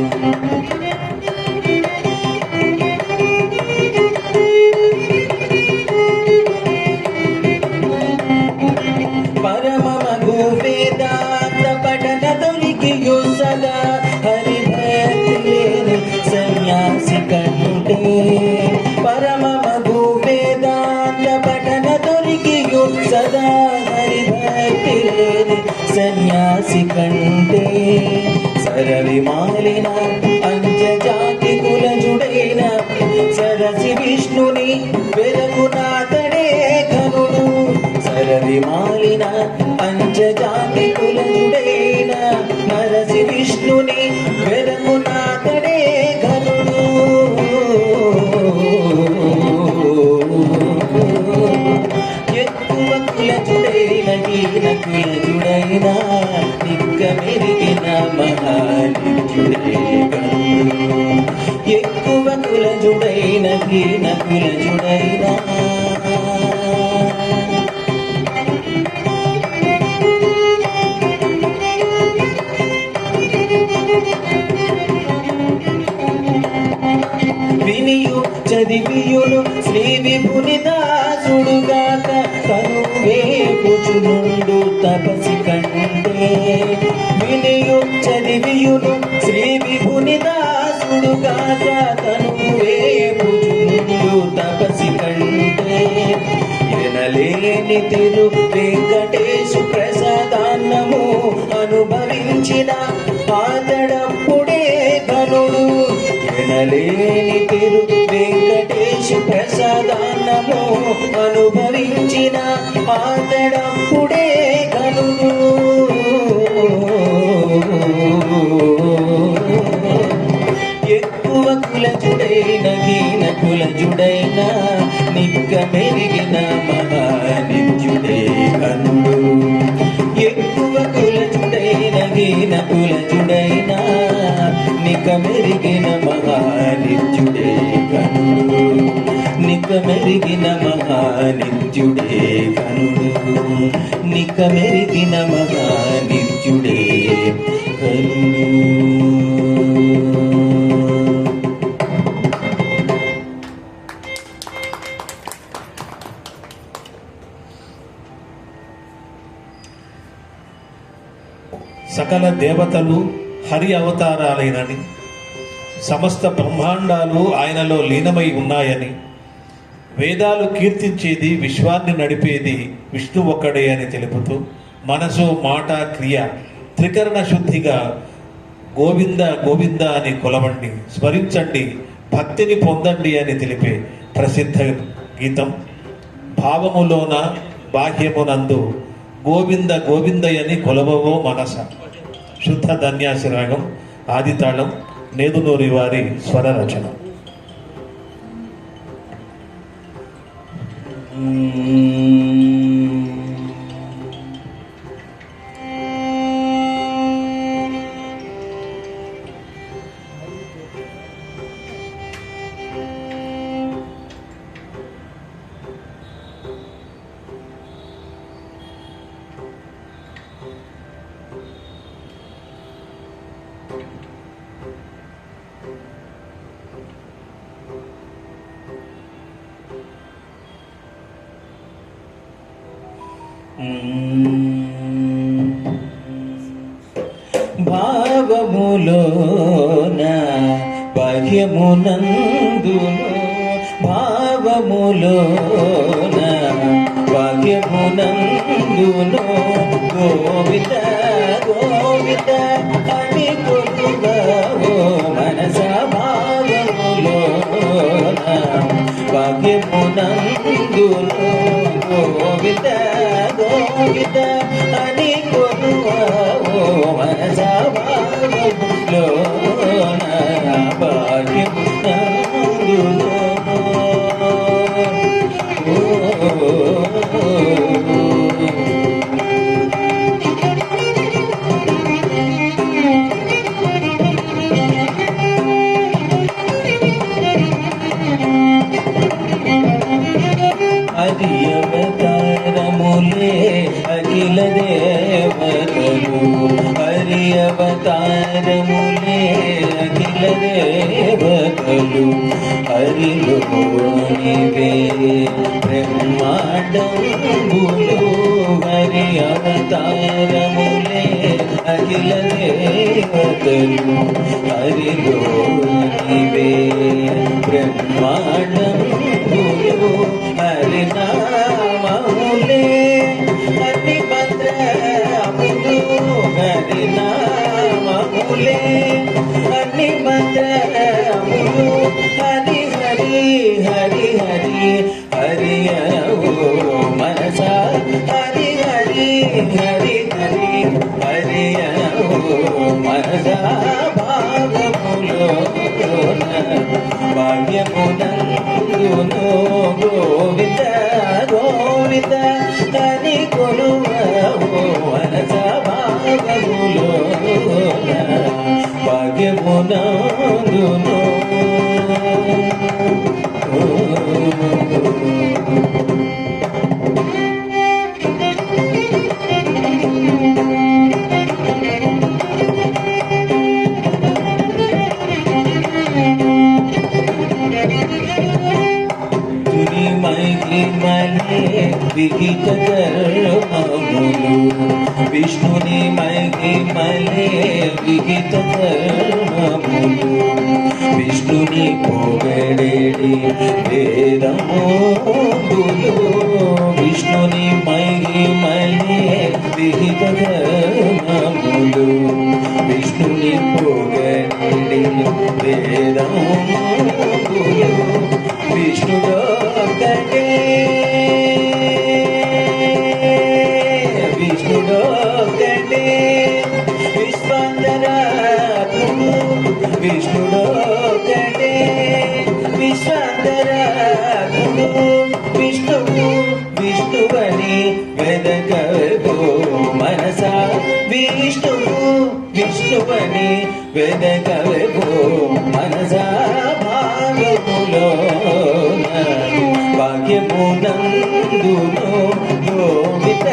పరమమగు వేదాంత పఠన తొలికియు సదా హరిభక్తి లేని సన్యాసి కంటే. పరమమగు వేదాంత పఠన తొలికియు సదా హరిభక్తి లేని సన్యాసి కంటే. సరవి మాలిన అంజజాతి కులజుడైన సరసి విష్ణుని వెదకునాతడే ఘనుడు. సరవి మాలిన అంజజాతి కులజుడైన నరసి విష్ణుని వెదకునాతడే ఘనుడు. ఎక్కువ కులజుడైన హీన కులజుడైన నిక్క మెరిగిన మహానిత్యుడే కనుడు. ఎక్కువ కులజుడైన హీన కులజుడైన వినియు చదివియును శ్రీ విభుని దాసుడుగాక కనువేపుచునుండు తపసి కంటే. వినియు చదివియును శ్రీ విభుని దాసుడుగాక కనువేపుచునుండు తపసి కంటే. ఎనలేని తిరు వెంకటేశు ప్రసాదాన్నము అనుభవించిన ఆతడప్పుడే ఘనుడు. ఎనలేని తిరు వెంకటేశు ప్రసాదాన్నము అనుభవించిన ఆతడప్పుడే ఘనుడు. ఎక్కువ కులజుడైన హీన కులజుడైన నిక్క మెరిగిన మహానిత్యుడే కనుడు. ఎక్కువ కులజుడైన హీన కులజుడైన నిక్క మెరిగిన మహానిత్యుడే కనుడు. నిక్క మెరిగిన మహానిత్యుడే కనుడు. నిక్క మెరిగిన మహానిత్యుడే కనుడు. సకల దేవతలు హరి అవతారాలైనని, సమస్త బ్రహ్మాండాలు ఆయనలో లీనమై ఉన్నాయని, వేదాలు కీర్తించేది విశ్వాన్ని నడిపేది విష్ణు ఒక్కడే అని తెలుపుతూ మనసు మాట క్రియ త్రికరణ శుద్ధిగా గోవింద గోవింద అని కొలవండి, స్మరించండి, భక్తిని పొందండి అని తెలిపే ప్రసిద్ధ గీతం. భావములోన బాహ్యమునందు గోవింద గోవిందయని కొలవవో మనస. శుద్ధ ధన్యాసి రాగం, ఆదితాళం, నేదునూరి వారి స్వర రచన. భావములోన భాగ్యమునందును, భావములోన భాగ్యమునందును గోవింద గోవింద అని కొలువవో మనస. భావములోన గోవింద అని కొలువావో మనసా భాగములోన భాగ్యము నందులో అది అవతారములే అఖిల దేవతలు హరి అవతారములే అఖిల దేవతలు హరిలోనివే బ్రహ్మాండంబులు హరి అవతారములే అఖిల దేవతలు హరిలోనివే బ్రహ్మాండంబులు హరినామములే హరి మంత్రములు హరినామములే హరి మంత్రములు హరి హరి హరి హరి హరి ఓ మనసా హరి హరి హరి హరి హరి ఓ మనసా భాగములో భాగ్యమునందును గోవింద గోవింద హరి కొలువావో మనస భాగములో భాగ్యమునందును విహిత కర్మములు విష్ణుని మహిమలే విహిత కర్మములు విష్ణుని పొగడేడి వేదములు విష్ణుని మహిమలే విహిత కర్మములు విష్ణుని పొగడేడి వేదములు విష్ణుడొక్కడే విష్ణుడొక్కడే విశ్వంతరాత్ముడు విష్ణుడొక్కడే విశ్వంతరాత్ముడు విష్ణువు విష్ణువని వెదకవో మనసా విష్ణువు విష్ణువని వెదకవో మనసా భాగములో భాగ్యమునందును గోవింద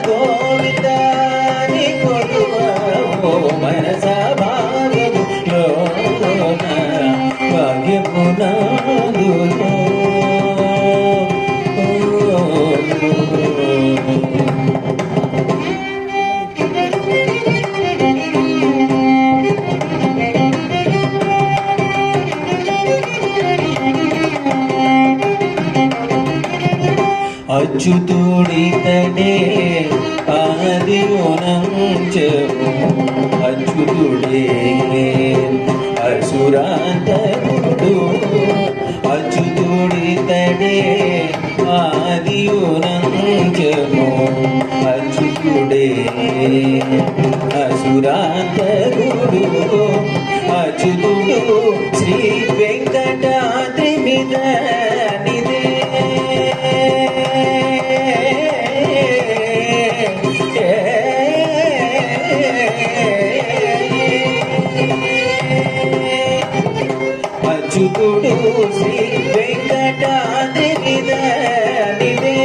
గోవింద ని కొలువావో మనస భాగములో భాగ్యమునందును అచ్యుతుడితడే ఆదిగుణంచము అచ్యుతుడే అసురాంతకుడు అచ్యుతుడితడే ఆదిగుణంచము అచ్యుతుడే అసురాంతకుడు అచ్యుతుడు శ్రీ వెంకటాద్రి మీద నిదే అచ్యుతుడు శ్రీ వెంకటాద్రి మీద నిదే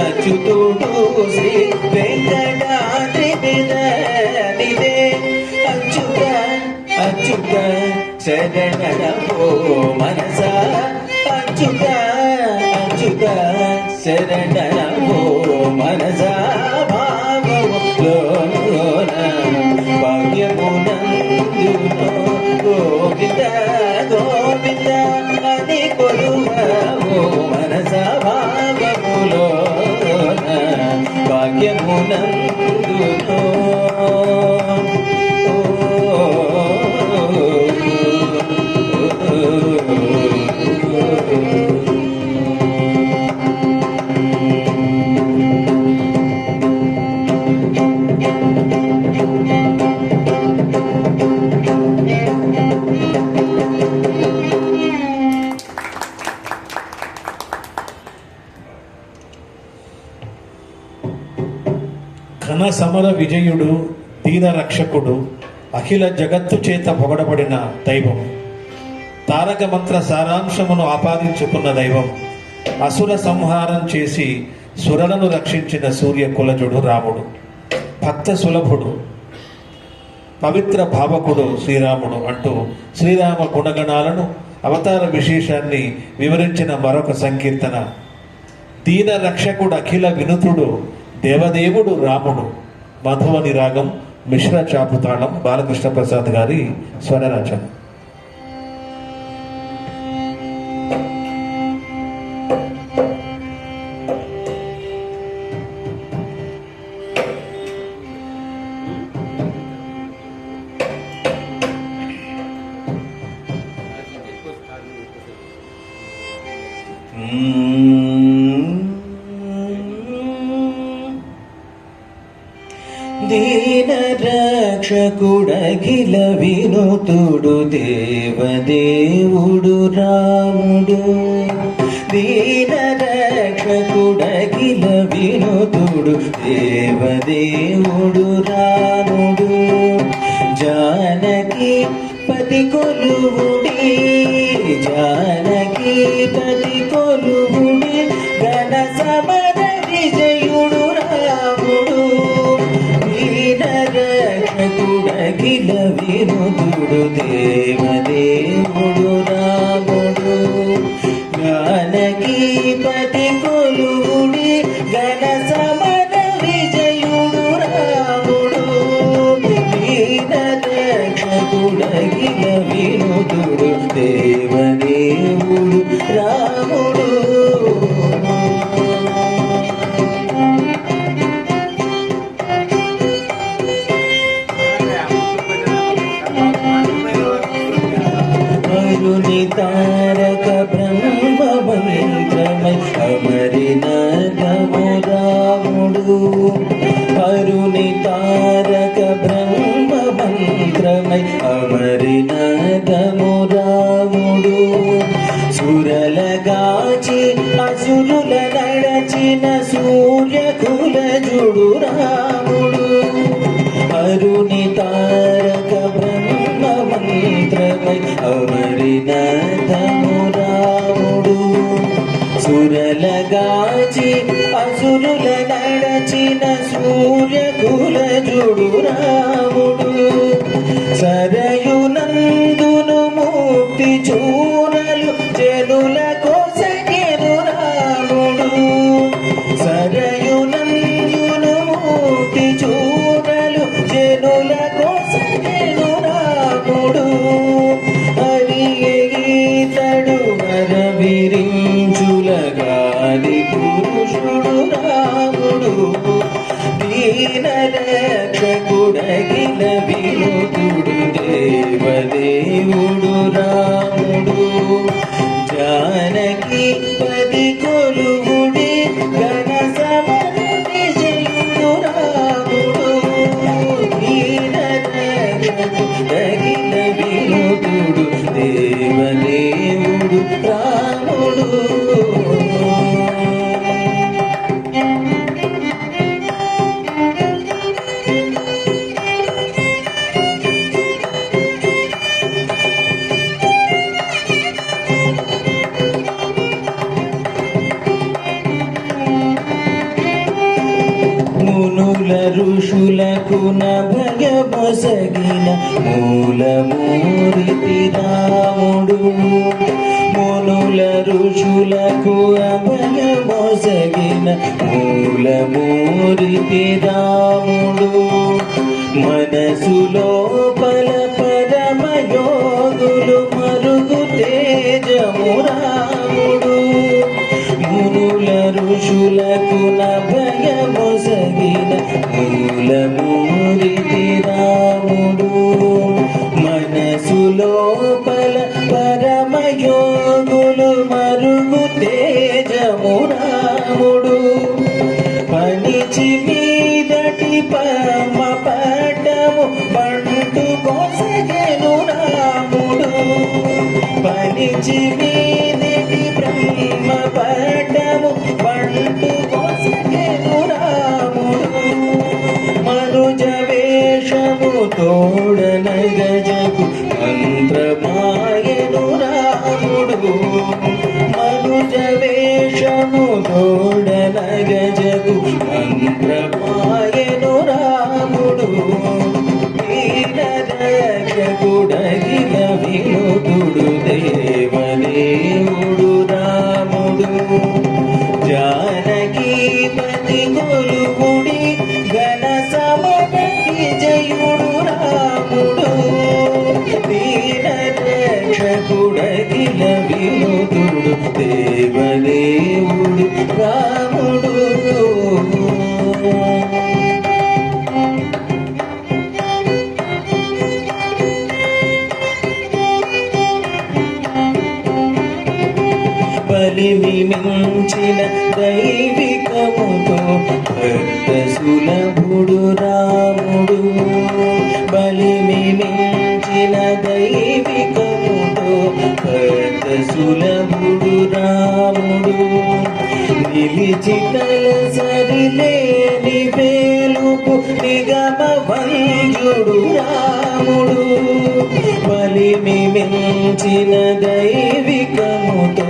అచ్యుతుడు శ్రీ వెంకటాద్రి మీద నిదే అచ్యుత అచ్యుత శరణో మనస అచ్యుత అచ్యుత శరణో మనస భాగములోన భాగ్యమునందును గోవింద గోవింద అని కొలువావో మనస భాగములోన భాగ్యమునందును సమర విజయుడు, దీన రక్షకుడు, అఖిల జగత్తు చేత పొగడబడిన దైవం, తారక మంత్ర సారాంశమును ఆపాదించుకున్న దైవం, అసుర సంహారం చేసి సురలను రక్షించిన సూర్య కులజుడు రాముడు, భక్త సులభుడు, పవిత్ర భావకుడు శ్రీరాముడు అంటూ శ్రీరామ గుణగణాలను, అవతార విశేషాన్ని వివరించిన మరొక సంకీర్తన దీన రక్షకుడు, అఖిల వినుతుడు, దేవదేవుడు రాముడు. మధువని రాగం, మిశ్ర చాపుతాళం, బాలకృష్ణ ప్రసాద్ గారి స్వరరచన. దీన రక్షకుడఖిల వినుతుడు, దేవదేవుడు రాముడు. దీన రక్షకుడఖిల వినుతుడు, దేవదేవుడు రాముడు. జానకి పతి కొలువుడి, జానకి పతి కొలువుడి, ఘన సమర విజయుడు రాముడు. దీన రక్షకుడఖిల వినుతుడు, దేవదేవుడు రాముడు. జానకి పతి కొలువుడి, ఘన సమర విజయుడు రాముడు. దీన రక్షకుడఖిల వినుతుడు, దేవదేవుడు రాముడు. అరుని తారక బ్రహ్మ మంత్రమై అమరిన రాముడు. అరుని తారక బ్రహ్మ మంత్రమై అమరిన రాముడు. సురలగాచి అసురుల నడచిన సూర్య కులజుడు రాముడు. అరుని తారక బ్రహ్మ మంత్రమై అమరిన రాముడు. సురలగాచి అసురుల నడచిన సూర్య కులజుడు రాముడు. సరయునందును ముక్తి చూరలు జనుల కోసగెను రాముడు. సరయునందును ముక్తి చూరలు జనుల కోసగెను రాముడు. హరియగీతడు వరవిరించులగాది పురుషుడు రాముడు. దీన రక్షకుడఖిల వినుతుడు, దేవదేవుడు రాముడు. జానకి పది కొలువుడి, ఘన సమర విజయుడు రాముడు. దీన రక్షకుడఖిల వినుతుడు, దేవదేవుడు రాముడు. మునుల ఋషులకు నభయమొసగిన మూలమూర్తి రాముడు. మునుల ఋషులకు అభయమొసగిన మూలమూర్తి రాముడు. మనసు లోపల పరమయోగులు మరుగు తేజము రాముడు. మునుల ఋషులకు నభయమొసగిన మూలమూర్తి రాముడు. మనసు లోపల పరమయోగులు మరుగు తేజము రాముడు. పనిచి మీదటి పరమ పట్టము బంటు కోసగెను రాముడు. పనిచి మీదటి బ్రహ్మ పట్టము బంటు కోసగెను రాముడు. వినోదుడు దేవదేవుడు రాముడు. బలిమి మించిన దైవికముతో భక్త సులభుడు రాముడు. బలిమి మించిన దైవికముతో భక్త సులభుడు రాముడు. నిలిచితల సరిలేని వేలుపు నిగమ వంజుడు రాముడు. బలిమి మించిన దైవికముతో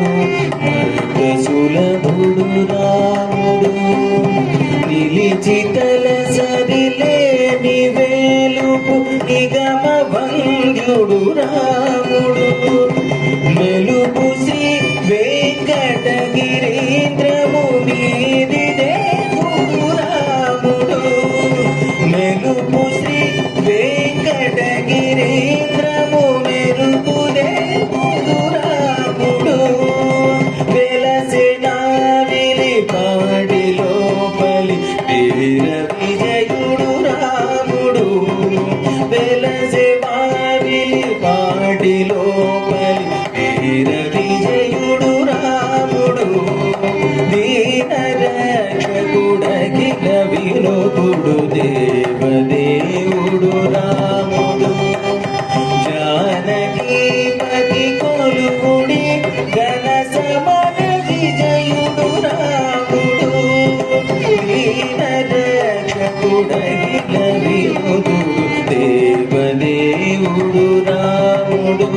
భక్త సులభుడు రాముడు. నిలిచితల సరిలేని వేలుపు నిగమ వంజుడు రాముడు. మెలుపు శ్రీ వెంకటగిరీంద్రము మీది దేవుడు రాముడు. మెలుపు శ్రీ వెంకటగిరీంద్రము మెలుపు దేవుడు రాముడు. వెలసిన విలిపాడి లోపలి వీర విజయుడు రాముడు. వెలసిన విలిపాడి లోపలి వీర విజయుడు రాముడు. దీన రక్షకుడగిన వినోదుడు దేవదేవుడు రాముడు. జానకీపతి కొలుకుడి ఘన సమర విజయుడు రాముడు. దీన రక్షకుడగిన వినోదుడు దేవదేవుడు రాముడు.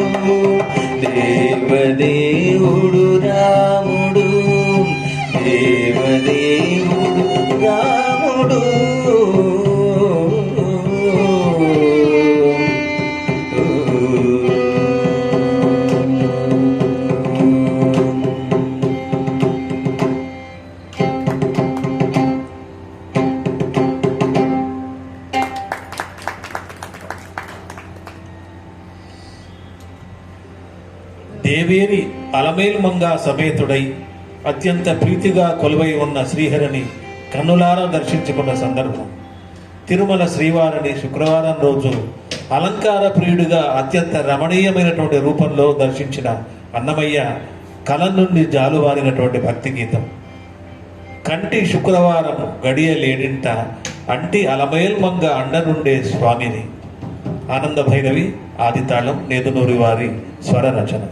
దేవదేవుడు రాముడు. దేవదేవుడు రాముడు. దేవేరి అలమేల్మంగా సమేతుడై అత్యంత ప్రీతిగా కొలువై ఉన్న శ్రీహరిని కన్నులారా దర్శించుకున్న సందర్భం. తిరుమల శ్రీవారిని శుక్రవారం రోజు అలంకార ప్రియుడిగా అత్యంత రమణీయమైనటువంటి రూపంలో దర్శించిన అన్నమయ్య కళ నుండి జాలువారినటువంటి భక్తి గీతం. కంటి శుక్రవారం గడియ లేడింట అంటి అలమేల్మంగ అండనుండే స్వామిని. ఆనంద భైరవి ఆదితాళం నేదునూరి వారి స్వర రచన.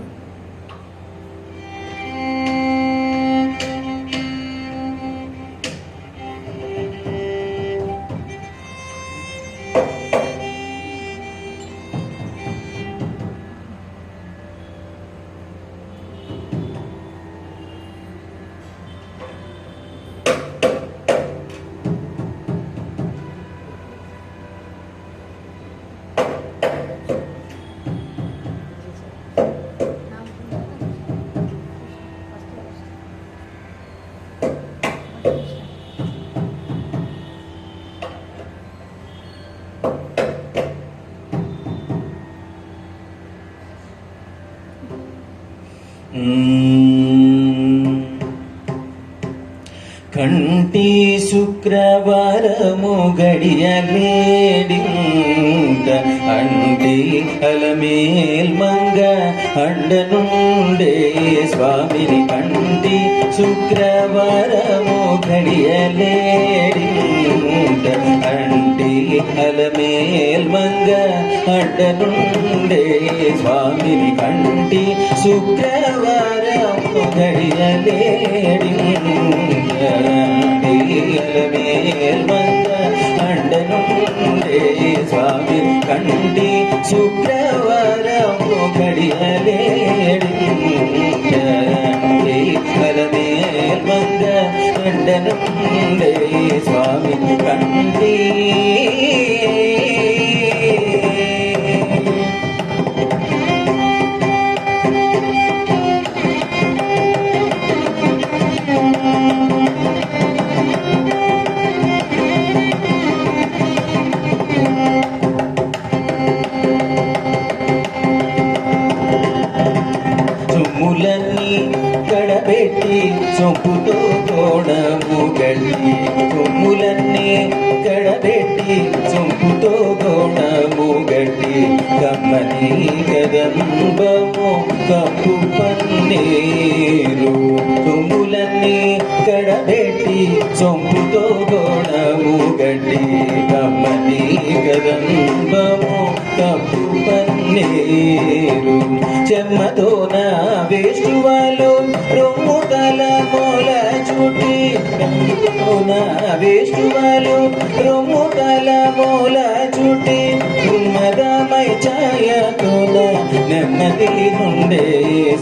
కంటి శుక్రవారము గడియలేడింత అంటి అలమేల్మంగ అండనుండే స్వామిని. కంటి శుక్రవారము గడియలేడింత అంటి అలమేల్మంగ అండనుండే స్వామిని. కంటి శుక్రవారము గడియలేడింత అలమేల్మంగ అండనుండే స్వామి. కంటి శుక్రవారము గడియలేడింత అలమేల్మంగ అండనుండే స్వామి. కంటి సొమ్ములన్నీ కడబెట్టి సొంపుతో గోడము గట్టి సొమ్ములన్నీ కడబెట్టి సొంపుతో గోడము గట్టి కమ్మని కదంబము కప్పు పన్నీరు సొమ్ములన్నీ కడబెట్టి సొంపుతో గోడము గట్టి కమ్మని కదంబము కప్పు పన్నీరు చెమ్మతోన వేష్టువాలు రొమ్ము తల మొల చుట్టి వేష్టువాలు రొమ్ము తల మొల చుట్టి ఉన్మదమై ఛాయతోన నెమ్మది నుండే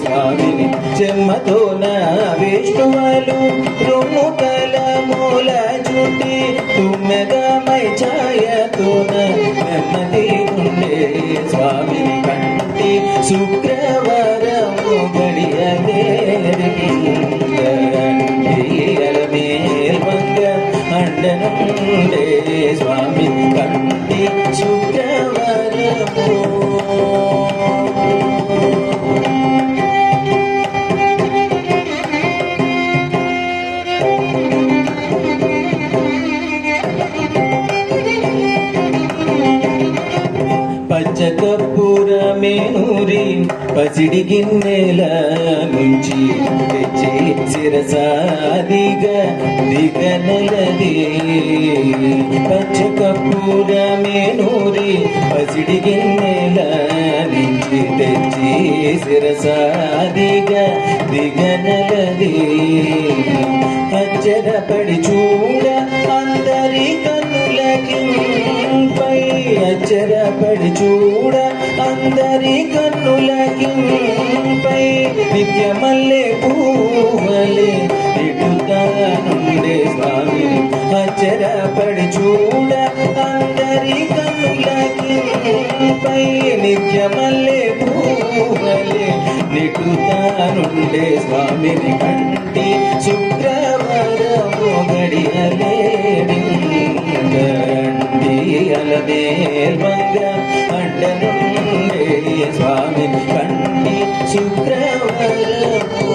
స్వామిని చెమ్మతోన వేష్టువాలు రొమ్ము తల మొల చుట్టి తుమ్మెదమై ఛాయతోన నెమ్మది నుండే స్వామిని కంటి శుక్రవారము గడియలేమంగ అండనుండే స్వామి కంటి శుక్రవారము పచ్చకర్పూరమేనూరి పసిడి గిన్నెల నుంచి తెచ్చి శిరసాదిగా దిగనలది పచ్చకర్పూరమేనూరి పసిడి గిన్నెల నుంచి తెచ్చి శిరసాదిగా దిగనలది అచ్చరపడి చూడ అందరి కన్నులకి పై అచ్చరపడి చూడ అందరి కన్నులకి పై నిత్యమల్లె పూవలే ఇటుతానుండే స్వామి అచ్చరపడి చూడ అందరి కన్నులకి పై నిత్యమల్లె పూవలే నిటుతానుండే స్వామిని కంటి శుక్రవారము గడియలేడి అలమేల్మంగ అండనుండే స్వామిని కంటి శుక్రవారము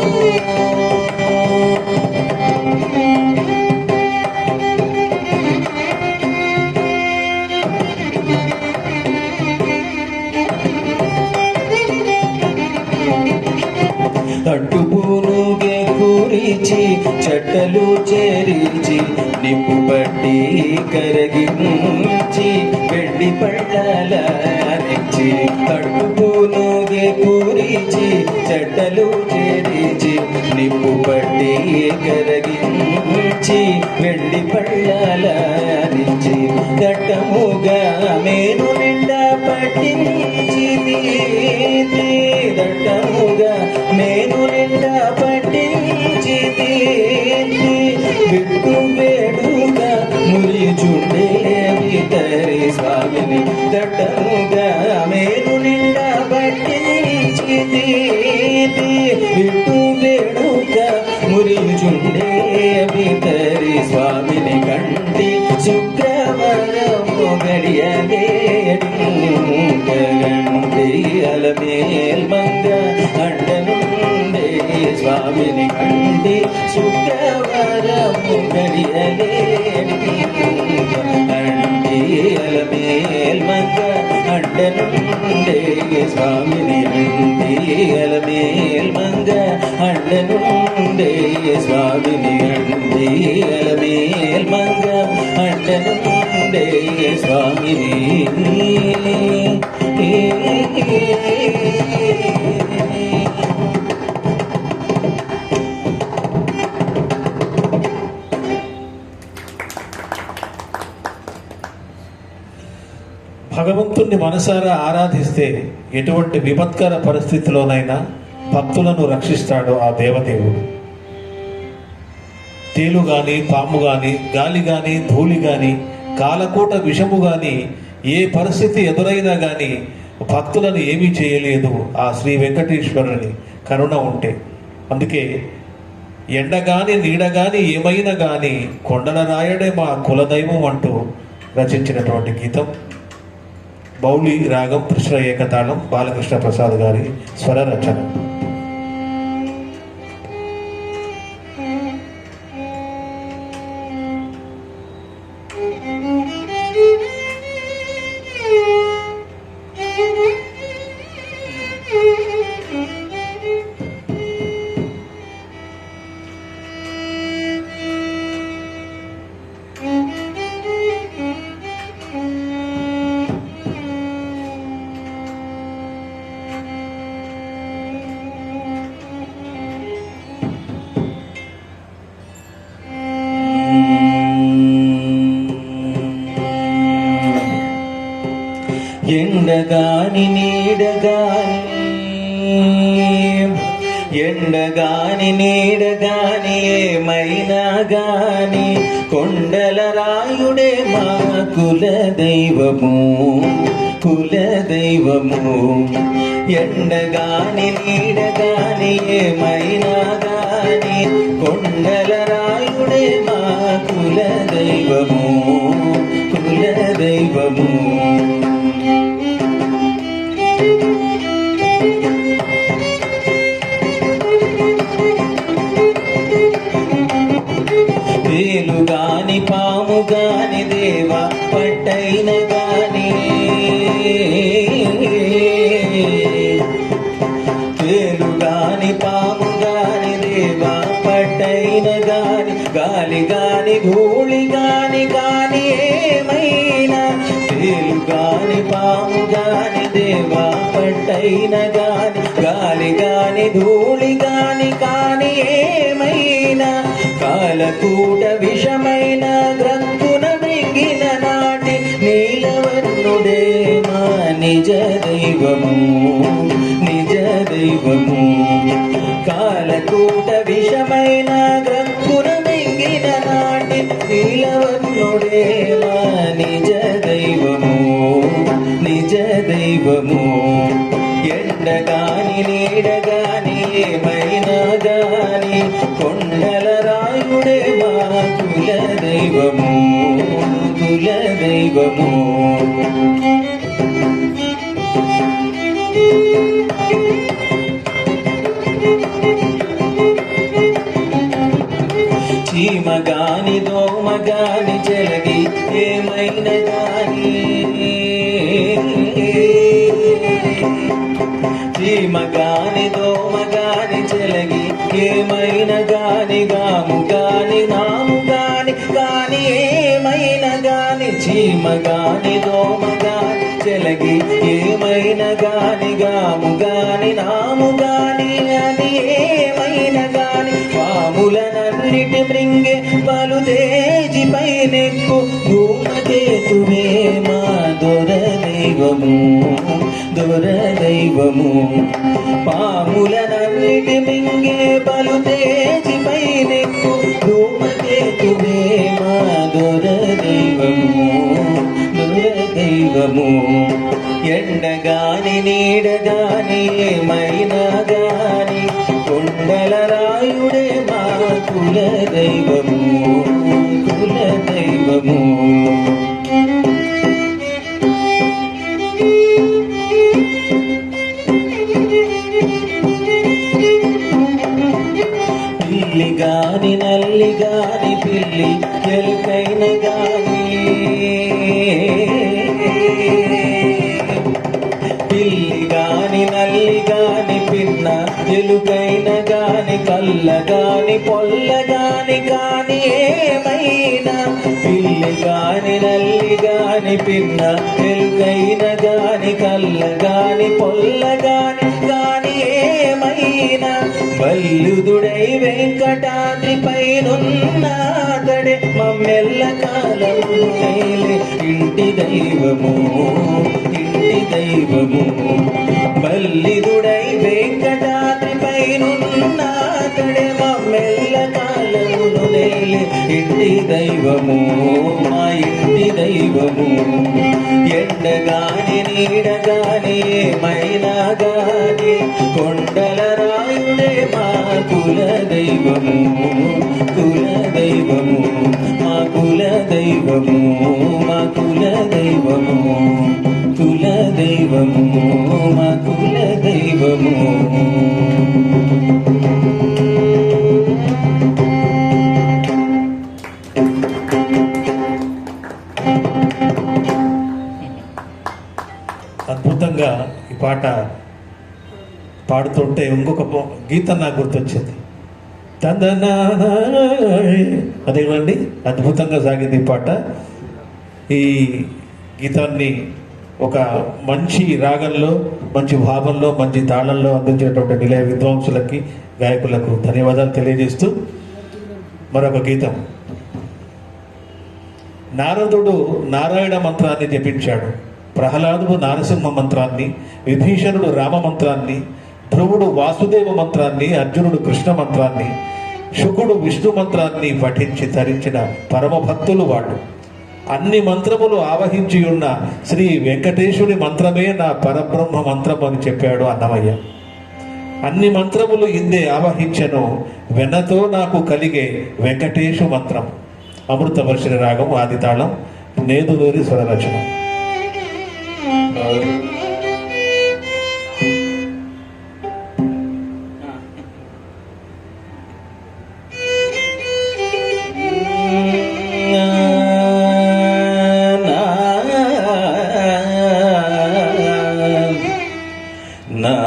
తట్టుపునుగే కూరిచి చట్టలు చేరిచి నిప్పు పట్టి కరగించి వెండి పళ్ళాలనిచ్చి తట్టుపునుగే కూరిచి చట్టలు చేరిచి నిప్పు పట్టి కరగించి వెండి పళ్ళాలనిచ్చి దట్టముగా మేను నిండా పట్టించి దట్టముగా మేను నిండా పట్టించి బిట్టు వేడుగా మురిచుండే వితరి స్వామిని దట్టముగా మేను నిండా పట్టించి బిట్టు వేడుగా మురిచుండే వితరి స్వామిని కంటి శుక్రవారము గడియలేడి అలమేల్మంగ అండనుండే స్వామిని కంటి శుక్రవారము గడియలేడి అండి అలమేల్మంగ అండనుండే స్వామిని అండి అలమేల్మంగ అండనుండే స్వామిని అండి అలమేల్మంగ అండనుండే స్వామిని భగవంతుణ్ణి మనసారా ఆరాధిస్తే ఎటువంటి విపత్కర పరిస్థితిలోనైనా భక్తులను రక్షిస్తాడు ఆ దేవదేవుడు. తేలు గాని, పాము గాని, గాలి గాని, ధూళి గాని, కాలకూట విషము గాని ఏ పరిస్థితి ఎదురైనా గాని భక్తులను ఏమీ చేయలేదు ఆ శ్రీ వెంకటేశ్వరుని కరుణ ఉంటే. అందుకే ఎండగాని నీడగాని ఏమైనా గాని కొండల రాయడే మా కులదైవం అంటూ రచించినటువంటి గీతం. బౌలి రాగం, కృష్ణ ఏకతాళం, బాలకృష్ణ ప్రసాద్ గారి స్వర రచన. ఎండగాని నీడగాని ఎండగాని నీడగాని ఏమైనా గాని కొండల రాయుడే మా కుల దైవము కుల దైవము. ఎండగాని నీడగాని ఏమైనా గాని కొండల రాయుడే మా కుల దైవము కుల దైవము. వేలు గాని పాము గాని దేవా పట్టైన గాని వేలు గాని పాము గాని దేవా పట్టైన గాని గాలి గాని ధూళి గాని గాని ఏమైనా వేలు గాని పాము గాని దేవా పట్టైన గాని గాలి గాని ధూళి గాని కాని ఏమైనా కాలకూట విషమైన గ్రంథున మృంగిన నాటి నీలవర్ణుడే మా నిజ దైవము నిజ దైవము. కాలకూట విషమైన గ్రంథున మృంగిన నాటి నీలవర్ణుడే మా నిజ దైవము నిజ దైవము. ఎండగాని నీడగాని ఏమైనా గాని కొండల రాయుడే మా కుల దైవము కుల దైవము. చీమ గాని దోమ గాని చెలగి ఏమైనా గాని చీమ గాని దోమ గాని చెలగి ఏమైనా గాని గాము గాని నాము గాని గాని ఏమైనా గాని చీమ గాని దోమ గాని చెలగి ఏమైనా గాని గాము గాని నాము గాని అని ఏమైనా గాని పాములనన్నిటి మృంగే పలు తేజి పైనెక్కు ధూమకేతువే మా దొర దైవము దొర దైవము. పాములనన్నిటి మింగే పలు తేజి పైనెక్కు ధూమకేతువే మా దొర దైవము దొర దైవము. ఎండగాని నీడగాని ఏమైనా గాని కొండల రాయుడే మా కుల దైవము కుల దైవము. పిల్లి గాని నల్లి గాని పిల్లి ఎలుకైన గాని పిల్లి గాని నల్లి గాని పిన్న ఎలుకైన గాని కళ్ళ గాని పొల్ల గాని కాని ఏమైనా పిల్లి గాని నల్లి గాని పిన్న ఎలుకైన గాని కళ్ళ గాని పొల్ల గాని కాని ఏమైనా బల్లుదుడై వెంకటాద్రి పైనున్నాడడే మమ్మెల్ల కాలము మేలే ఇంటి దైవము ఇంటి దైవము. బల్లిదుడై వెంకటాద్రి పైనున్నాడడే మమ్మెల్ల కాలమును నేలే ఇంటి దైవము మా ఇంటి దైవము. ఎండగాని నీడగాని ఏమైనా గాని కొండల రాయుడే మా కుల దైవము కుల దైవము మా కుల దైవము మా కుల దైవము కుల దైవము మా కుల దైవము. అద్భుతంగా ఈ పాట పాడుతుంటే ఇంకొక గీతం నాకు గుర్తొచ్చింది. అదేనండి అద్భుతంగా సాగింది ఈ పాట. ఈ గీతాన్ని ఒక మంచి రాగంలో మంచి భావంలో మంచి తాళంలో అందించినటువంటి నిలయ విద్వాంసులకి గాయకులకు ధన్యవాదాలు తెలియజేస్తూ మరొక గీతం. నారదుడు నారాయణ మంత్రాన్ని జపించాడు. ప్రహ్లాదుడు నారసింహ మంత్రాన్ని, విభీషణుడు రామ మంత్రాన్ని, ధ్రువుడు వాసుదేవ మంత్రాన్ని, అర్జునుడు కృష్ణ మంత్రాన్ని, శుకుడు విష్ణు మంత్రాన్ని పఠించి ధరించిన పరమభక్తులు వాళ్ళు. అన్ని మంత్రములు ఆవహించి ఉన్న శ్రీ వెంకటేశుని మంత్రమే నా పరబ్రహ్మ మంత్రం అని చెప్పాడు అన్నమయ్య. అన్ని మంత్రములు ఇందే ఆవహించను, వెన్నతో నాకు కలిగే వెంకటేశు మంత్రం. అమృతవర్షిణి రాగం ఆదితాళం, నేదునూరి స్వరరచన. na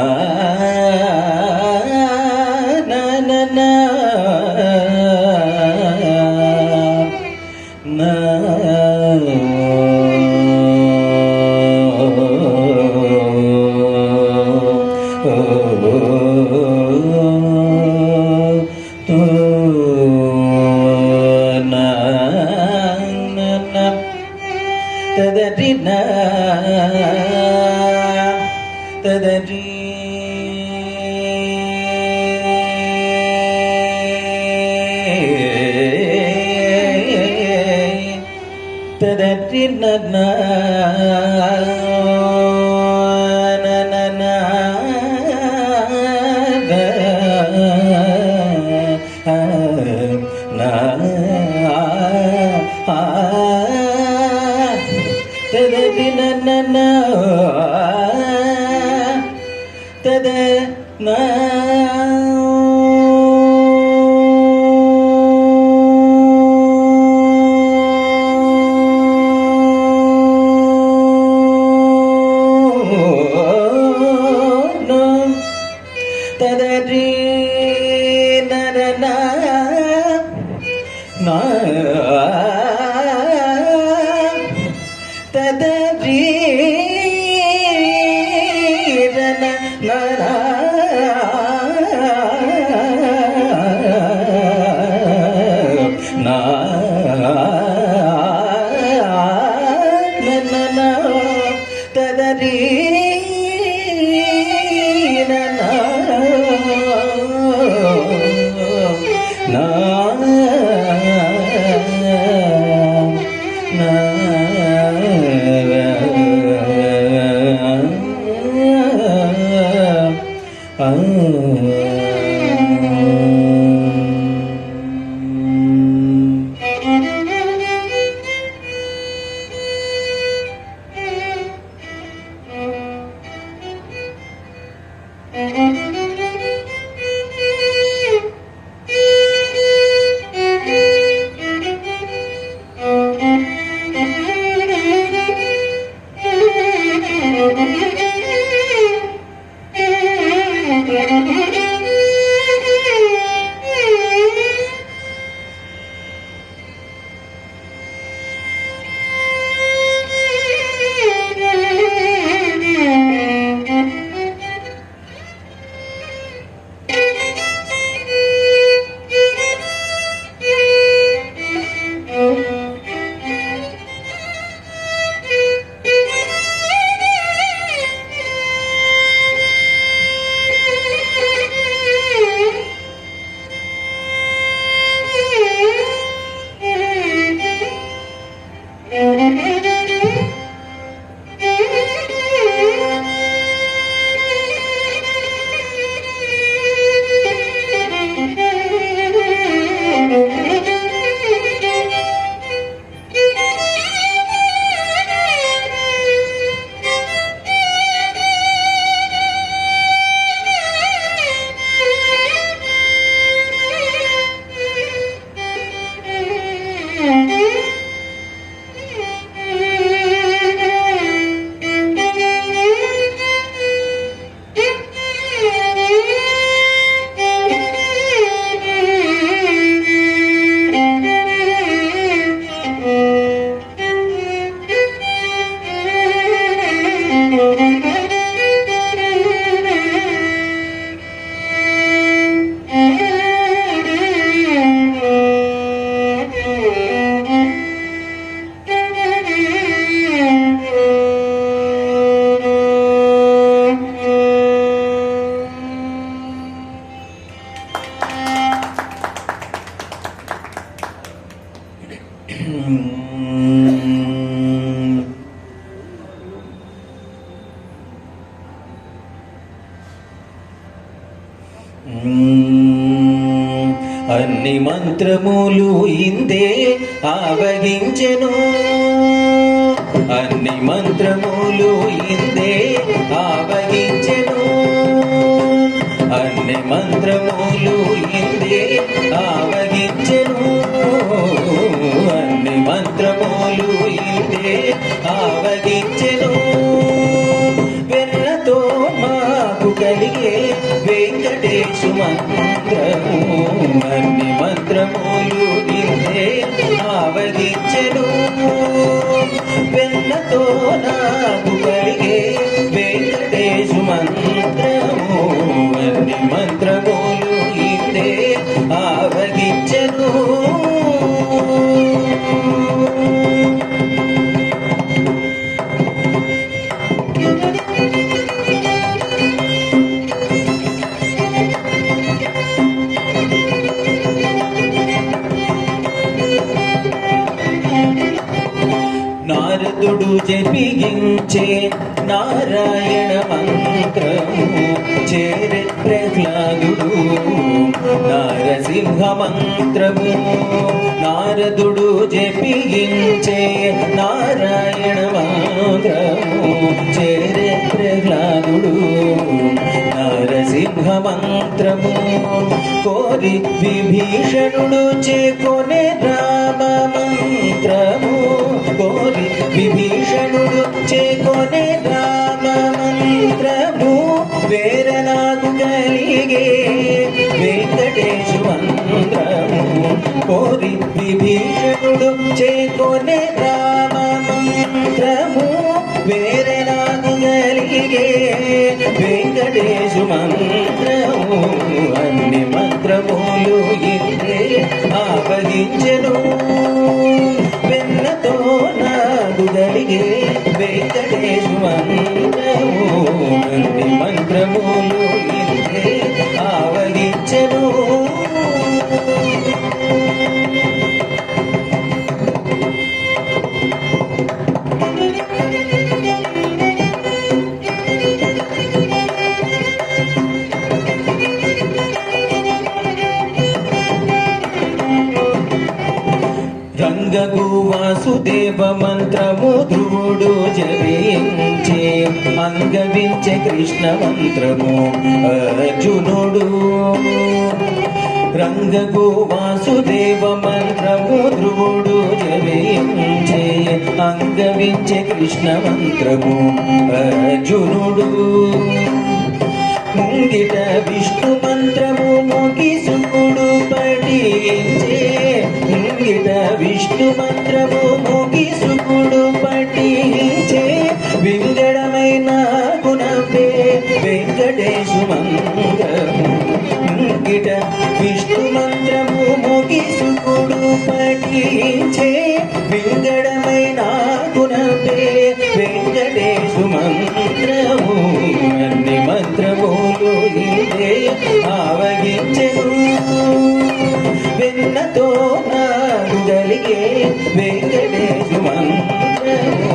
అన్ని మంత్రములు ఇందే ఆవగించెను, అన్ని మంత్రములు ఇందే ఆవగించెను, అన్ని మంత్రములు ఇందే ఆవగించెను, అన్ని మంత్రములు ఇందే ఆవగించెను. వెన్నతో మాకు కలిగే వెంకటేశు మంత్రము, అన్ని మంత్రములు ఇందే ఆవగించెను. వెన్నతో నాకు కలిగే వెంకటేశు మంత్రము, అన్ని మంత్రములు ఇందే ఆవగించెను. నారదుడు జపించే నారాయణ మంత్రము చేరే ప్రహ్లాదుడు నారసింహ మంత్రము. నారదుడు జపించే నారాయణ మంత్రము చేరే ప్రహ్లాదుడు నారసింహ మంత్రము. కోరి విభీషణుడు చేకొనే రామ మంత్రము, కోరి విభీషణుడు చేకొనే రామ మంత్రము. వేర నాకు కలిగే వెంకటేశు మంత్రము, కోరి విభీషణుడు చేకొనే రామ మంత్రము. వేర నాకు కలిగే వెంకటేశు మంత్రము, అన్ని మంత్రములు ఇందే ఆవగించెను. వెన్నతో నాకు కలిగే వెంకటేశు మంత్రము, అన్ని మంత్రములు ఇందే ఆవగించెను. రంగగు వాసుదేవ మంత్రము ధ్రువుడు జపించే, అంగవించే కృష్ణ మంత్రము అర్జునుడు. రంగగు వాసుదేవ మంత్రము ధ్రువుడు జపించే, అంగవించే కృష్ణ మంత్రము అర్జునుడు. ముంగిట విష్ణు మంత్రము ముగిసుకుడు పఠించే, ముంగిట విష్ణు మంత్రము ముగిసుకుడు పఠించే. వింగడమైన గుణంబే వెంకటేశు మంత్రము, ముంగిట విష్ణు మంత్రము ముగిసుకుడు పఠించే. వింగడమైన గుణంబే వెంకటేశు మంత్రము, అన్ని మంత్రములు ఇందే ఆవగించెను. వెన్నతో నాకు కలిగే వెంకటేశు మంత్రము,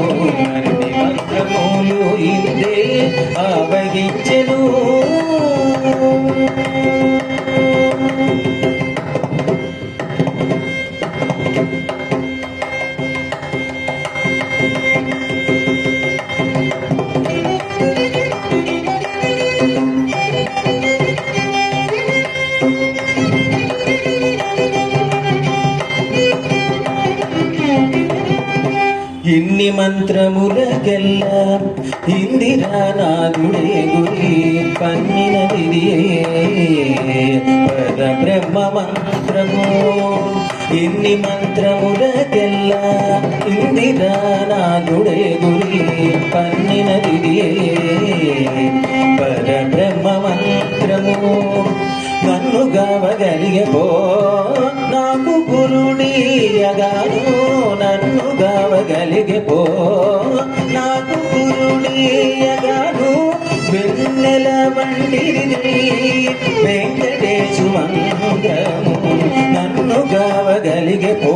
అన్ని మంత్రములు ఇందే ఆవగించెను. ఇన్ని మంత్రములకెల్లా ఇందిరానాథుడే గురి పన్నినదియే పరబ్రహ్మ మంత్రము. ఇన్ని మంత్రములకెల్లా ఇందిరానాథుడే గురి పన్నినదియే పరబ్రహ్మ మంత్రము. నన్ను గావగలిగే పో నాకు గురుడీయగాను, నన్ను గావగలిగే పో నాకు గురుడీయగాను. వెన్నెల వంటిది వెంకటేశు మంత్రము, నన్ను గావగలిగే పో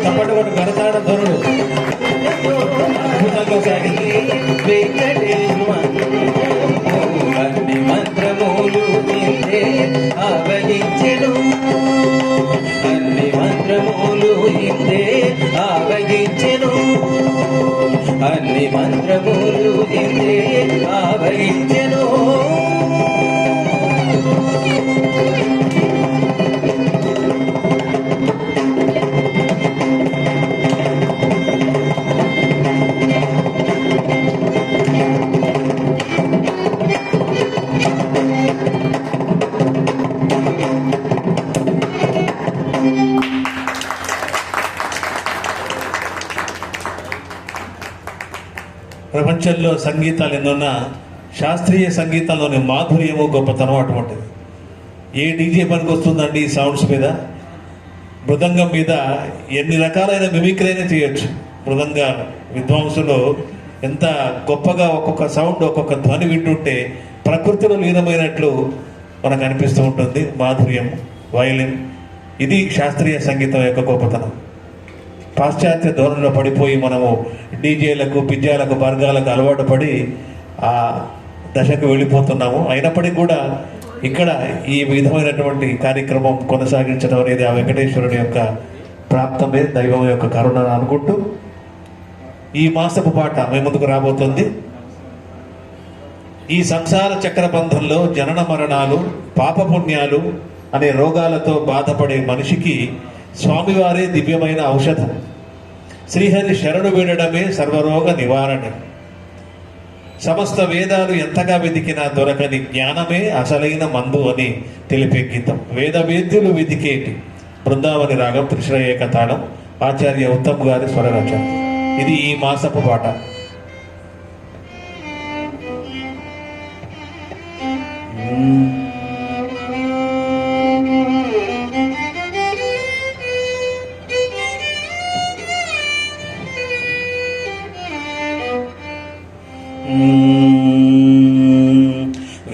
చప్పటి కొట్టు కరతాడ ధరుడు అద్భుతంగా సాగింది. అన్ని మంత్రములు నిన్నే ఆవగించెను, అన్ని మంత్రములు నిన్నే ఆవగించెను, అన్ని మంత్రములు నిన్నే ఆవగించెను. ప్రపంచంలో సంగీతాలు ఎన్నున్నా శాస్త్రీయ సంగీతంలోని మాధుర్యము గొప్పతనం అటువంటిది. ఏ డీజే పనికి వస్తుందండి ఈ సౌండ్స్ మీద? మృదంగం మీద ఎన్ని రకాలైన మిమిక్రీ అయినా చేయొచ్చు. మృదంగ విద్వాంసులు ఎంత గొప్పగా ఒక్కొక్క సౌండ్ ఒక్కొక్క ధ్వని వింటుంటే ప్రకృతిలో లీనమైనట్లు మనకు అనిపిస్తూ ఉంటుంది. మాధుర్యం, వయలిన్, ఇది శాస్త్రీయ సంగీతం యొక్క గొప్పతనం. పాశ్చాత్య ధోరణిలో పడిపోయి మనము డీజేలకు, పిజ్జాలకు, బర్గాలకు అలవాటు పడి ఆ దశకు వెళ్ళిపోతున్నాము. అయినప్పటికీ కూడా ఇక్కడ ఈ విధమైనటువంటి కార్యక్రమం కొనసాగించడం అనేది ఆ వెంకటేశ్వరుని యొక్క ప్రాప్తమే, దైవం యొక్క కరుణ అనుకుంటూ ఈ మాసపు పాట మీ ముందుకు రాబోతుంది. ఈ సంసార చక్రబంధంలో జనన మరణాలు, పాపపుణ్యాలు అనే రోగాలతో బాధపడే మనిషికి స్వామివారే దివ్యమైన ఔషధం. శ్రీహరి శరణు వేడడమే సర్వరోగ నివారణ. సమస్త వేదాలు ఎంతగా వెతికినా దొరకని జ్ఞానమే అసలైన మందు అని తెలిపే గీతం. వేద వేద్యులు వెతికేటి బృందావని రాగం, త్రిశ్ర ఏకతాళం, ఆచార్య ఉత్తమ్ గారి స్వరరచన. ఇది ఈ మాసపు పాట.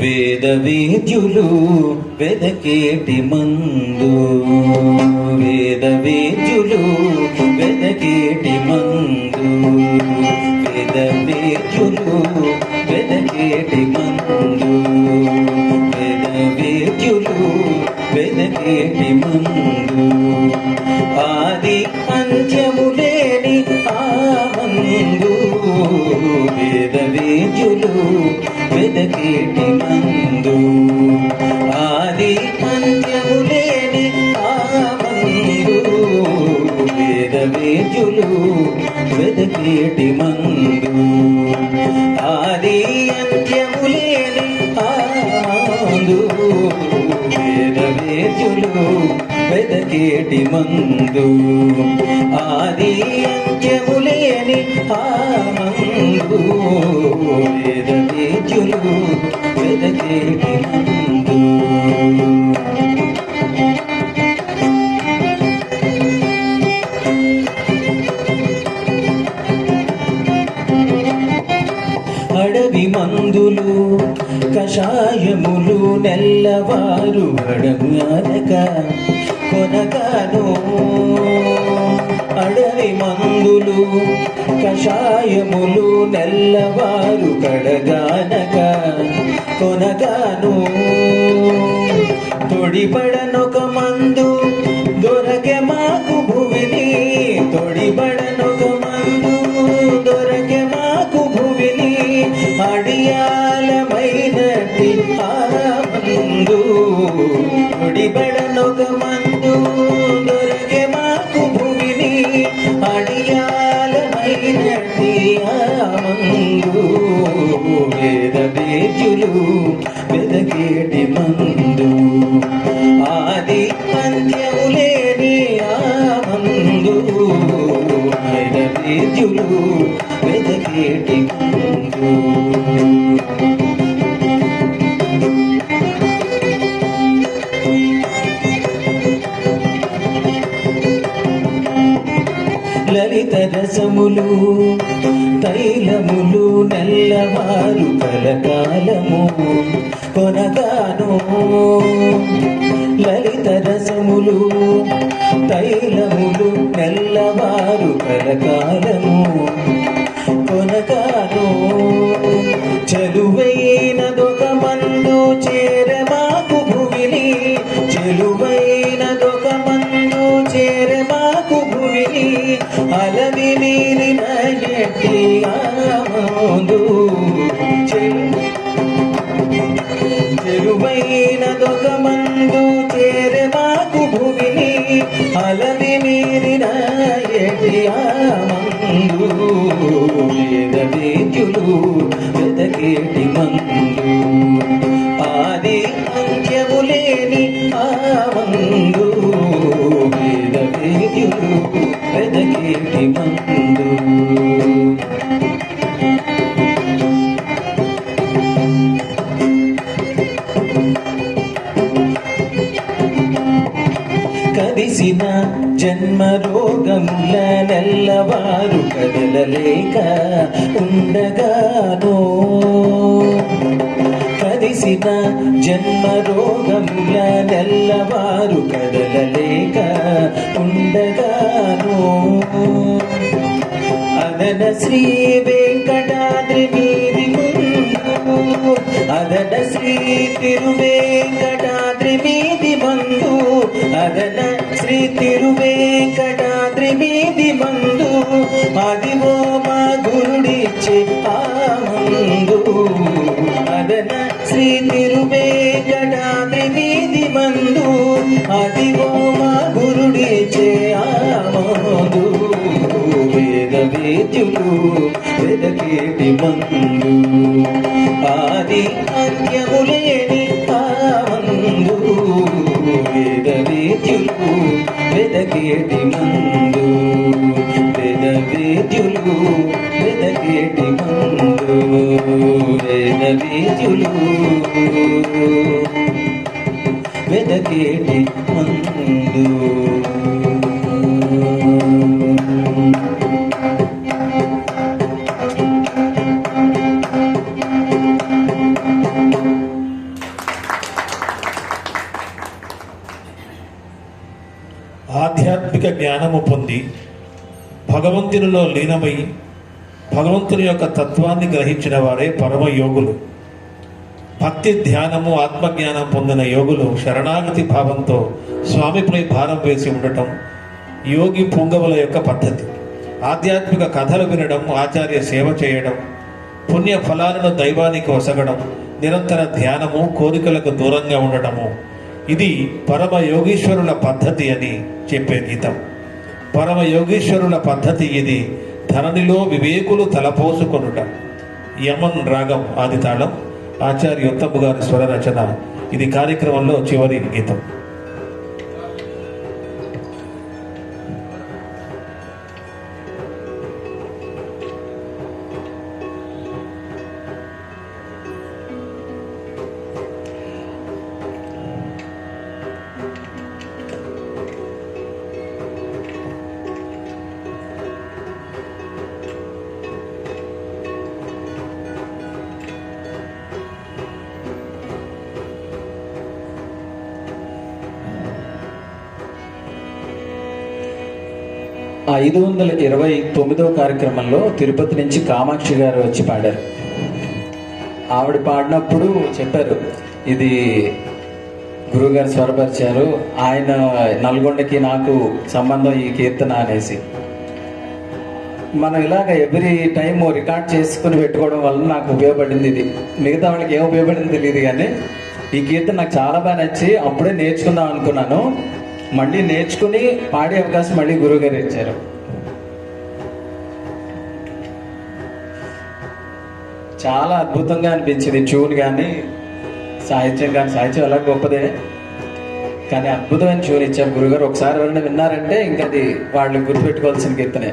వేద వేద్యులు వెదకేటి మందు, వేద వేద్యులు వెదకేటి మందు, వేద వేద్యులు వెదకేటి మందు, వేద వేద్యులు వెదకేటి మందు. ఆది అంత్యము లేని ఆ మందు, వేద వేద్యులు వెదకేటి మందు. ఆది అంత్యము లేని ఆ మందు, వేద వేద్యులు వెదకేటి మందు. ఆది అంత్యము లేని ఆ మందు, వేద వేద్యులు వెదకేటి మందు. ఆది అంత్యము లేని ఆ మందు, వేద వేద్యులు వెదకేటి మందు. అడవి మందులు కషాయములు నెల్లవారు అడగానక కొనగాను, అడవి మందులు కషాయములు నెల్లవారు కడగానక కొనగాను తొడిబడనొక మందు దొరకె మాకు భువిని తొడిబడనొక మందు దొరకె మాకు భువిని అడియాలమైనటి ఆ మందు తొడిబడనొక మందు దొరకె మాకు భువిని అడియాలమైనటి ఆ మందు వేద వేద్యులు వెదకేటి మందు ఆది అంత్యము లేని ఆ మందు వేద వేద్యులు వెదకేటి మందు లలిత రసములు తైలములు నెల్లవారు కలకాలము కొనగాను లలిత రసములు తైలములు నెల్లవారు కలకాలము కొనగాను చెలువైనదొక మందు చేరె మాకు భువిని చెలువైనదొక మందు చేరె మాకు భువిని అలవి నీరిన ఎట్టి ఆమందు చెలువైనదొక మందు చేరె మాకు భువిని అలవి నీరిన ఎట్టి ఆమందు వేద వేద్యులు వెదకేటి మందు ఆది అంత్యము లేని ఆ మందు వేద వేద్యులు వెదకేటి మందు కదిసిన జన్మ రోగముల నెల్లవారు కదలలేక ఉండగాను కదిసిన జన్మ రోగముల నెల్లవారు కదలలేక ఉండగాను అదన శ్రీ వెంకటాద్రి మీది ముందు అదన శ్రీ తిరువేంకటాద్రి మీది మందు అదన శ్రీ తిరువేంకటాద్రి మీది మందు అదివో మా గురుడిచ్చే ఆ మందు అదన శ్రీ తిరువేంకటాద్రి మీది మందు అదివో మా గురుడిచ్చే ఆ మందు వేద వేద్యులు వెదకేటి మందు ఆది అంత్యము లేని ఆ మందు వేద వేద్యులు వెదకేటి మందు వేద వేద్యులు వెదకేటి మందు వేద వేద్యులు వెదకేటి మందు ఆధ్యాత్మిక జ్ఞానము పొంది భగవంతునిలో లీనమై భగవంతుని యొక్క తత్వాన్ని గ్రహించిన వారే పరమ యోగులు. భక్తి ధ్యానము ఆత్మజ్ఞానం పొందిన యోగులు శరణాగతి భావంతో స్వామిపై భారం వేసి ఉండటం యోగి పుంగవుల యొక్క పద్ధతి. ఆధ్యాత్మిక కథలు వినడం, ఆచార్య సేవ చేయడం, పుణ్య ఫలాలను దైవానికి వసగడం, నిరంతర ధ్యానము, కోరికలకు దూరంగా ఉండటము, ఇది పరమ యోగీశ్వరుల పద్ధతి అని చెప్పే గీతం. పరమ యోగీశ్వరుల పద్ధతి ఇది. ధరణిలో వివేకులు తలపోసుకొనుట. యమన్ రాగం ఆది తాళం, ఆచార్య ఉత్తమ్ గారి స్వర రచన. ఇది కార్యక్రమంలో చివరి గీతం. 529వ కార్యక్రమంలో తిరుపతి నుంచి కామాక్షి గారు వచ్చి పాడారు. ఆవిడ పాడినప్పుడు చెప్పారు, ఇది గురువుగారు స్వరపరిచారు, ఆయన నల్గొండకి నాకు సంబంధం ఈ కీర్తన అనేసి. మనం ఇలాగ ఎవ్రీ టైం రికార్డ్ చేసుకుని పెట్టుకోవడం వల్ల నాకు ఉపయోగపడింది ఇది. మిగతా వాళ్ళకి ఏం ఉపయోగపడింది తెలియదు, కానీ ఈ కీర్తన నాకు చాలా బాగా నచ్చి అప్పుడే నేర్చుకుందాం అనుకున్నాను. మళ్ళీ నేర్చుకుని పాడే అవకాశం మళ్ళీ గురువుగారు ఇచ్చారు. చాలా అద్భుతంగా అనిపించింది ట్యూన్ కానీ సాహిత్యం కానీ. సాహిత్యం అలా గొప్పదే, కానీ అద్భుతమైన ట్యూన్ ఇచ్చారు గురుగారు. ఒకసారి ఎవరైనా విన్నారంటే ఇంకా అది వాళ్ళు గుర్తుపెట్టుకోవాల్సిన కీర్తనే.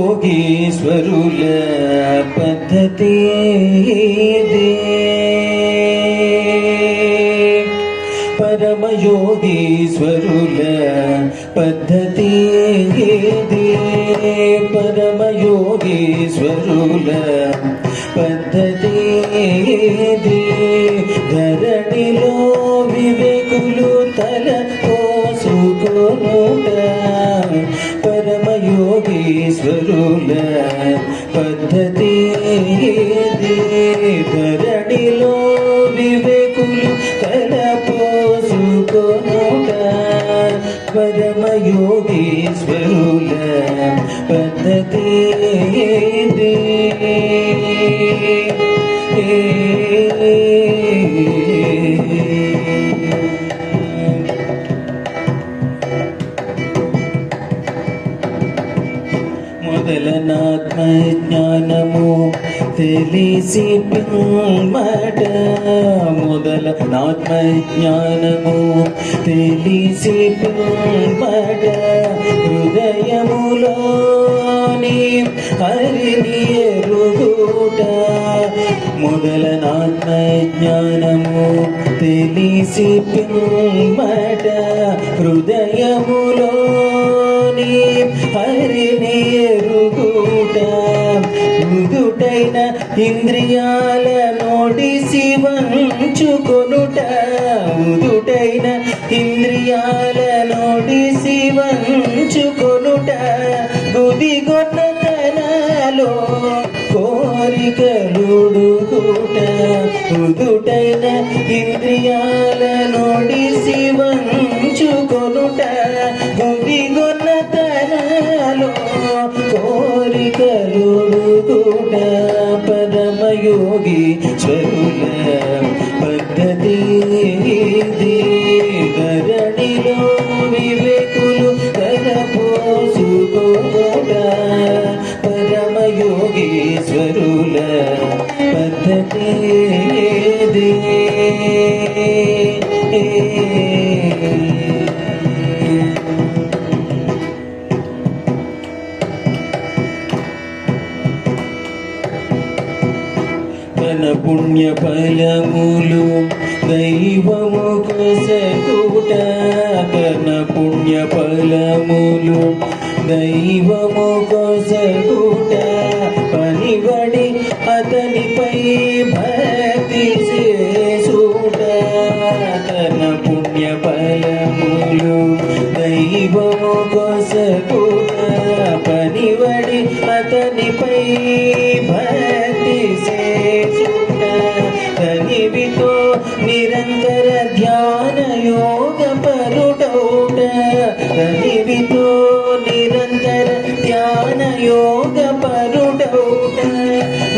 పరమయోగీశ్వరుల పద్ధతి పరమయోగీశ్వరుల పద్ధతి పరమయోగీశ్వరుల పద్ధతి ధరణిలో వివేకులు తల పోసుకొనుట పరమయోగీశ్వరుల పద్ధతి ధరణిలో వివేకులు తల పోసుకొనుట పరమయోగీశ్వరుల పద్ధతి మొదలనాత్మజ్ఞానము తెలిసి పిమ్మట మొదలనాత్మజ్ఞానము తెలిసి పిమ్మట హృదయములోని హరిని ఎరుగుట మొదలనాత్మజ్ఞానము తెలిసి పిమ్మట హృదయములోని హరిని ఎరుగుట మృదుటైన ఇంద్రియాల నోడిసి వంచుకొనుట మృదుటైన ఇంద్రియాల నోడిసి వంచుకొనుట గుదిగొన్నతనాలో కోరికలుడుగుట మృదుటైన ఇంద్రియాల నోడిసి వంచుకొనుట గుదిగొన్నతనాలో కోరికలుడుగుట పరమయోగీశ్వరుల పద్ధతి ధరణిలో వివేకులు తలపోసుకోట పరమయోగీశ్వరుల పద్ధతి తన పుణ్య ఫలములు దైవము కొసగుట తన పుణ్య ఫలములు దైవము కొసగుట పనివడి అతనిపై భక్తి చేసుట తన పుణ్య ఫలములు దైవము కొసగుట పనివడి అతనిపై భక్తి చేసుట తనివితో నిరంతర ధ్యాన యోగ పరుడౌట తనివితో నిరంతర ధ్యాన యోగ పరుడౌట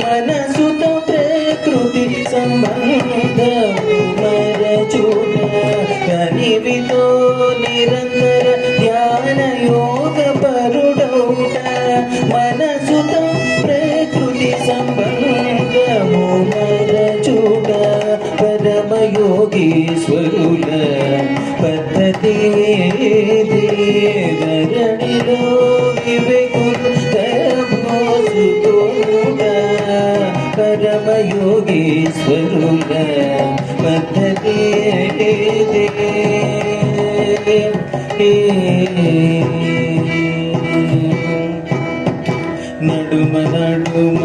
మనసుతో ప్రకృతి సంబంధము మరచుట తనివితో నిరంతర ధ్యాన యోగ పరుడౌట మనసుతో ప్రకృతి సంబంధము మరచుట పరమయోగీశ్వరుల పద్ధతి పరమయోగీశ్వరుల పద్ధతి నడుమ నడుమ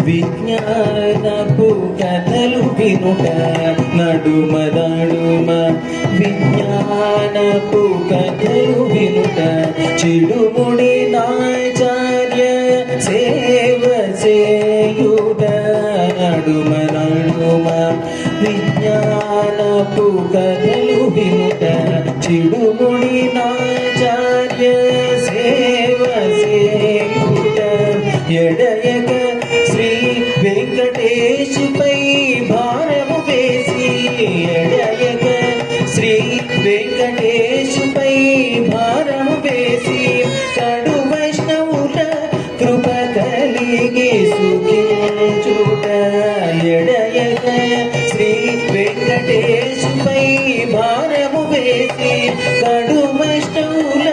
విజ్ఞానపు కథలు వినుట నడుమ నడుమ విజ్ఞానపు కథలు వినుట చిడుముడి నాచార్య సేవ చేయుట నడుమ నడుమ విజ్ఞానపు కథలు వినుట చిడుముడి నాచార్య సేవ చేయుట ఎడయక శ్రీ వెంకటేశుపై భారము వేసి ఎడయక శ్రీ వెంకటేశుపై భారము వేసి కడు వైష్ణవుల కృప కలిగి సుఖించుట ఎడయక శ్రీ వెంకటేశుపై భారము వేసి కడు వైష్ణవుల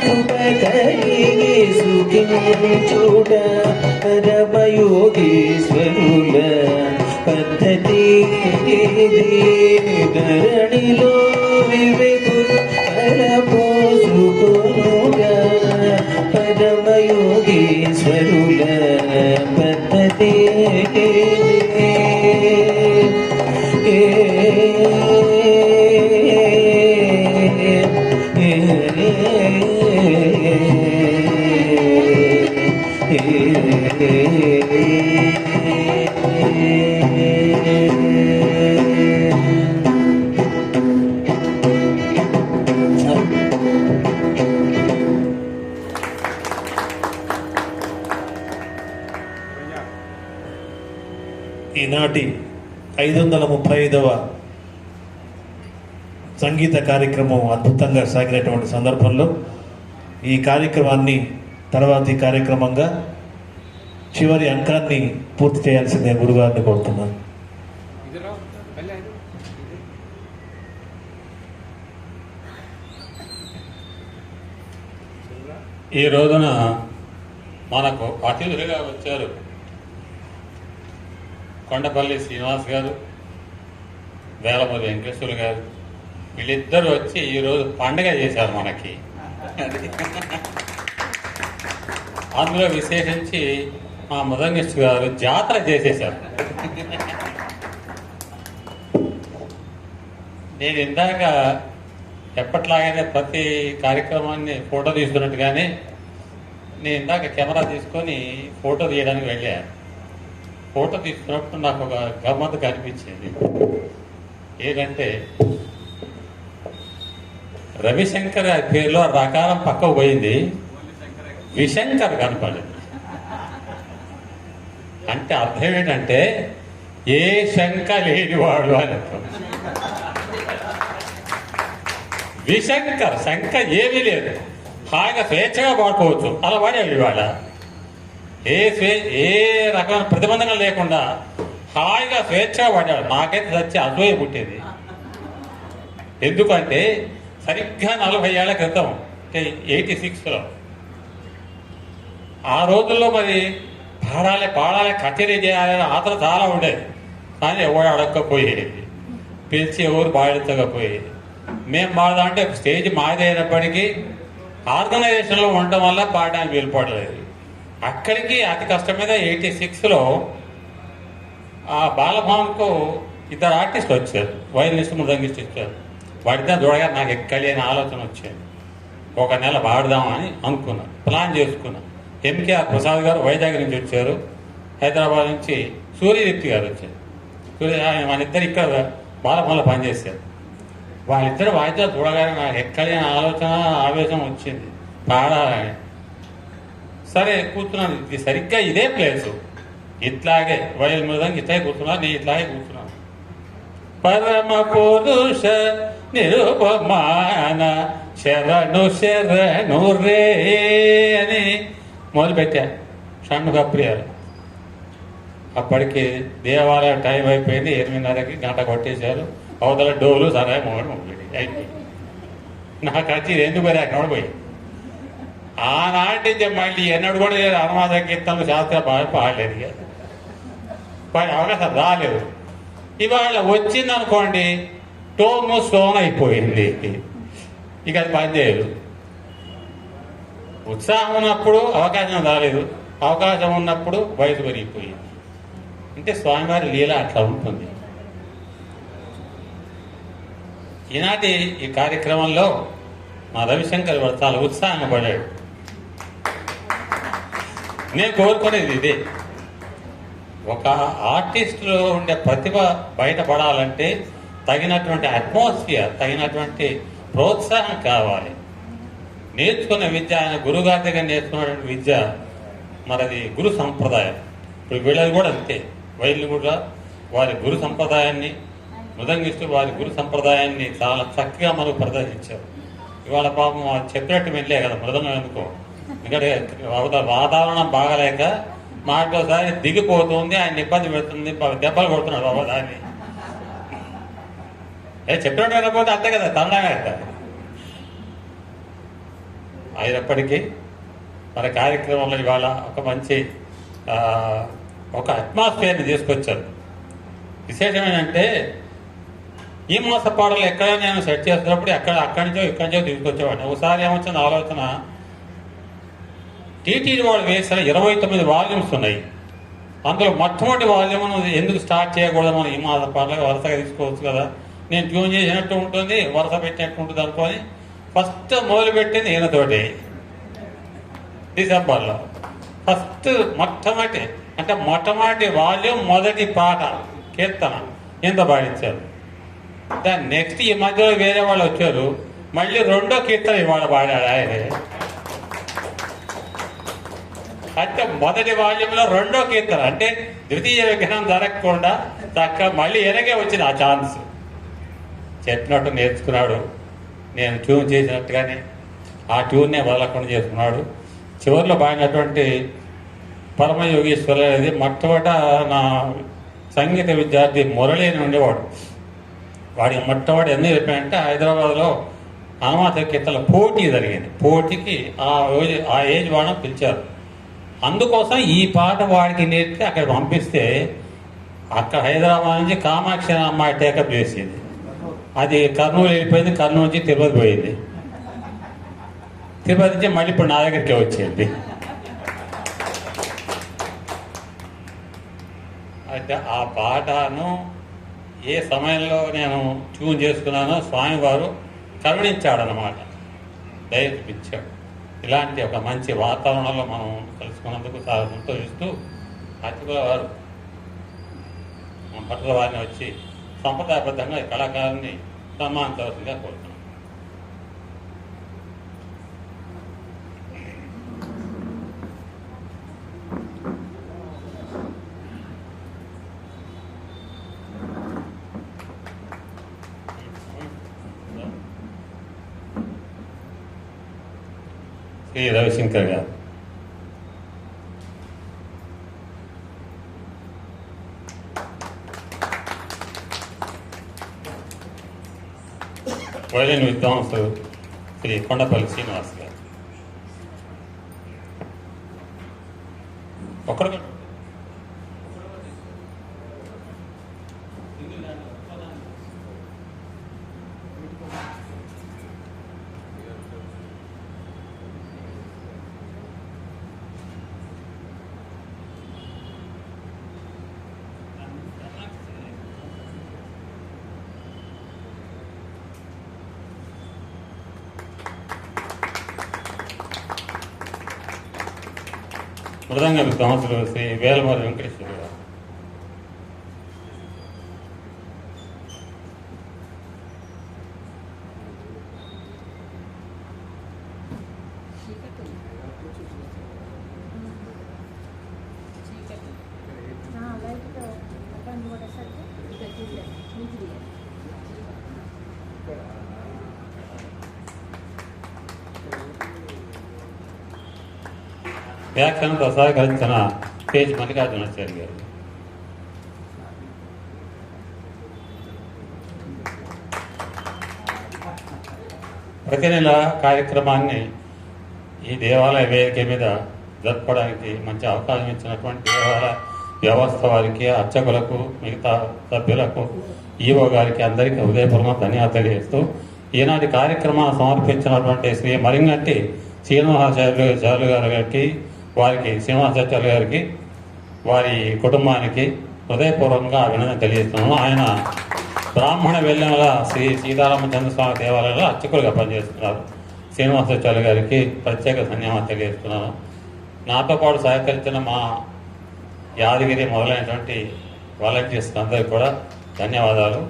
కృప కలిగి సుఖించుట పరమయోగీశ్వరుల పద్ధతి ధరణిలో వివేకులు కలపోసుకొనుగా పరమయోగీశ్వరుల పద్ధతి ఈనాటి 535వ సంగీత కార్యక్రమం అద్భుతంగా సాగినటువంటి సందర్భంలో ఈ కార్యక్రమాన్ని తర్వాతి కార్యక్రమంగా చివరి అంకాన్ని పూర్తి చేయాల్సిందే గురుగారిని కోరుతున్నాను. ఈ రోజున మనకు అతిథులుగా వచ్చారు కొండపల్లి శ్రీనివాస్ గారు, వేలమూరి వెంకటేశ్వరులు గారు. వీళ్ళిద్దరూ వచ్చి ఈరోజు పండగ చేశారు మనకి. అందులో విశేషించి మా మృదంగిష్ఠు గారు జాతర చేసేశారు. నేను ఇందాక ఎప్పట్లాగానే ప్రతి కార్యక్రమాన్ని ఫోటో తీసుకున్నట్టుగానే నేను ఇందాక కెమెరా తీసుకొని ఫోటో తీయడానికి వెళ్ళాను. ఫోటో తీసుకున్నప్పుడు నాకు ఒక గమ్మత్తు కనిపించింది. ఏంటంటే రవిశంకర్ పేరులో రకారం పక్కకు పోయింది, విశంకర్ కనపడింది. అంటే అర్థం ఏంటంటే ఏ శంక లేనివాడు అని అర్థం. విశంకర్ శంక ఏమీ లేదు, హాయిగా స్వేచ్ఛగా పాడుకోవచ్చు. అలా పాడాడు ఇవాళ. ఏ రకమైన ప్రతిబంధనలు లేకుండా హాయిగా స్వేచ్ఛగా పాడాడు. నాకైతే వచ్చి అసూయ పుట్టేది. ఎందుకంటే సరిగ్గా 40 ఏళ్ల క్రితం, అంటే 86లో, ఆ రోజుల్లో మరి పాడాలి కచేరీ చేయాలని ఆతర చాలా ఉండేది. కానీ ఎవరు అడగకపోయేది, పిలిచి ఎవరు పాడించకపోయేది. మేము పాడదామంటే స్టేజ్ మాది అయినప్పటికీ ఆర్గనైజేషన్లో ఉండటం వల్ల పాడడానికి వీలుపడలేదు. అక్కడికి అతి కష్టం మీద 86లో ఆ బాలభవన్కు 2 ఆర్టిస్టులు వచ్చారు, వయలినిస్ట్ మృదంగిస్ట్ ఇచ్చారు. వాడిద్దరు చూడగా నాకు ఎక్కడి అని ఆలోచన వచ్చేది. ఒక నెల పాడదామని అనుకున్నా, ప్లాన్ చేసుకున్నా. ఎంకేఆర్ ప్రసాద్ గారు వైజాగ్ నుంచి వచ్చారు, హైదరాబాద్ నుంచి సూర్యదీప్తి గారు వచ్చారు. వాళ్ళిద్దరు ఇక్కడ బాలభవన్లో పనిచేశారు. వాళ్ళిద్దరు వాయిద్యాలు చూడగానే నాకు ఎక్కడి ఆలోచన ఆవేశం వచ్చింది పాడాలని. సరే కూర్చున్నాను. ఇది సరిగ్గా ఇదే ప్లేసు, ఇట్లాగే వయల్ మృదంగా ఇట్లాగే కూర్చున్నాను, నేను ఇట్లాగే కూర్చున్నాను. పరమ పురుష నిరుపమాన శరణు శరణు రే అని మొదలుపెట్టా షణ్ముఖప్రియాలు. అప్పటికి దేవాలయ టైం అయిపోయింది, 8:30కి గంట కొట్టేశారు. అవతల డోలు సరే మొదలు అయిపోయింది. నాకు వచ్చి ఎందుకు అక్కడ పోయి ఆనాటి నుంచి మళ్ళీ ఎన్నడు కూడా అనువాద కీర్తనలు శాస్త్ర పాడలేదు. అవకాశం రాలేదు. ఇవాళ వచ్చిందనుకోండి, టోను స్టోన్ అయిపోయింది, ఇక అది పనిచేయదు. ఉత్సాహం ఉన్నప్పుడు అవకాశం రాలేదు, అవకాశం ఉన్నప్పుడు వయసు పెరిగిపోయింది. అంటే స్వామివారి లీల అట్లా ఉంటుంది. ఈనాటి ఈ కార్యక్రమంలో మా రవిశంకర్ వాడు చాలా ఉత్సాహంగా పడాడు. నేను కోరుకునేది ఇదే, ఒక ఆర్టిస్టులో ఉండే ప్రతిభ బయటపడాలంటే తగినటువంటి అట్మాస్ఫియర్, తగినటువంటి ప్రోత్సాహం కావాలి. నేర్చుకున్న విద్య, ఆయన గురుగారి దగ్గర నేర్చుకున్నటువంటి విద్య మనది గురు సంప్రదాయం. ఇప్పుడు వీళ్ళది కూడా అంతే. వైద్యులు కూడా వారి గురు సంప్రదాయాన్ని, మృదంగిస్తూ వారి గురు సంప్రదాయాన్ని చాలా చక్కగా మనకు ప్రదర్శించారు. ఇవాళ పాపం చెప్పినట్టు వెళ్ళే కదా మృదంగం ఎందుకో, ఎందుకంటే వాతావరణం బాగలేక మాటోసారి దిగిపోతుంది, ఆయన ఇబ్బంది పెడుతుంది, దెబ్బలు కొడుతున్నాడు బాబా దాన్ని. చెప్పినట్టు వెళ్ళకపోతే అంతే కదా, తండగా అయినప్పటికీ మన కార్యక్రమంలో ఇవాళ ఒక మంచి ఒక అట్మాస్ఫియర్ని తీసుకొచ్చారు. విశేషం ఏంటంటే ఈ మాస పాటలు ఎక్కడ నేను సెట్ చేస్తున్నప్పుడు అక్కడి నుంచో ఇక్కడి నుంచో తీసుకొచ్చేవాడిని. ఒకసారి ఏమొచ్చిన ఆలోచన, టీటీడీ వాళ్ళు వేసిన 29 వాల్యూమ్స్ ఉన్నాయి. అందులో మొట్టమొదటి వాల్యూమ్ను ఎందుకు స్టార్ట్ చేయకూడదు, మనం ఈ మాస పాటలు వరుసగా తీసుకోవచ్చు కదా, నేను ట్యూన్ చేసినట్టు ఉంటుంది, వరుస పెట్టినట్టు ఉంటుంది అనుకొని ఫస్ట్ మొదలుపెట్టింది ఈయనతోటి డిసెంబర్లో. ఫస్ట్ మొట్టమొదటి వాల్యూమ్, మొదటి పాట కీర్తన ఇంత పాడించారు. దాని నెక్స్ట్ ఈ మధ్యలో వేరే వాళ్ళు వచ్చారు, మళ్ళీ రెండో కీర్తన ఇవాళ పాడాడు ఆయన. అంటే మొదటి వాల్యూంలో రెండో కీర్తన, అంటే ద్వితీయ విగ్రహం జరగకుండా చక్కగా మళ్ళీ వెనకే వచ్చింది ఆ ఛాన్స్. చెప్పినట్టు నేర్చుకున్నాడు, నేను ట్యూన్ చేసినట్టుగానే ఆ ట్యూన్నే వదలకుండా చేసుకున్నాడు. చివరిలో పాడినటువంటి పరమయోగీశ్వర అనేది మొట్టమొదట నా సంగీత విద్యార్థి మురళి అని ఉండేవాడు. వాడికి మొట్టమొదటి ఎందుకు చెప్పానంటే, హైదరాబాద్లో హనుమాత కీర్తనల పోటీ జరిగింది. పోటీకి ఆ ఏజ్ వాడని పిలిచారు. అందుకోసం ఈ పాట వాడికి నేర్పి అక్కడ పంపిస్తే, అక్కడ హైదరాబాద్ నుంచి కామాక్షి అమ్మాయి టేకప్ చేసింది. అది కర్నూలు వెళ్ళిపోయింది, కర్నూలు నుంచి తిరుపతి పోయింది, తిరుపతి నుంచి మళ్ళీ ఇప్పుడు నా దగ్గరికి వచ్చింది. అయితే ఆ పాటను ఏ సమయంలో నేను ట్యూన్ చేసుకున్నానో స్వామివారు కరుణించాడనమాట, దయ చూపించాడు. ఇలాంటి ఒక మంచి వాతావరణంలో మనం కలుసుకున్నందుకు చాలా సంతోషిస్తూ, అతిథుల వారు మన భట్ల వారిని వచ్చి సంప్రదాయబద్ధంగా ఈ కళాకారుని సన్మానించవలసిందిగా కోరుతున్నాం. శ్రీ రవిశంకర్ గారు. వైలిన్ విద్వాంసులు శ్రీ కొండపల్లి శ్రీనివాస్ గారు. ఒక్కడు మృదంగ విద్వాంసులు శ్రీ వేలమూరి వెంకటేశ్వర గారు. వ్యాఖ్యానంతో సహకరించిన కేజీ మల్లికార్జునాచార్య గారు. ప్రతి నెల కార్యక్రమాన్ని ఈ దేవాలయ వేదిక మీద జరుపుకోవడానికి మంచి అవకాశం ఇచ్చినటువంటి దేవాలయ వ్యవస్థ వారికి, అర్చకులకు, మిగతా సభ్యులకు, ఈవో గారికి అందరికీ హృదయపూర్వక ధన్యవాదాలు తెలియజేస్తూ ఈనాటి కార్యక్రమాన్ని సమర్పించినటువంటి శ్రీ మరింగంటి శ్రీనివాసాచార్యులు గారికి, వారికి శ్రీనివాసాచార్యులు గారికి, వారి కుటుంబానికి హృదయపూర్వకంగా అభినందన తెలియజేస్తున్నాను. ఆయన బ్రాహ్మణ వెల్లెల శ్రీ సీతారామచంద్ర స్వామి దేవాలయంలో అర్చకులుగా పనిచేస్తున్నారు. శ్రీనివాసాచార్యులు గారికి ప్రత్యేక ధన్యవాదాలు తెలియజేస్తున్నాను. నాతో పాటు సహకరించిన మా యాదగిరి మొదలైనటువంటి వాలంటీర్స్ అందరికీ కూడా ధన్యవాదాలు.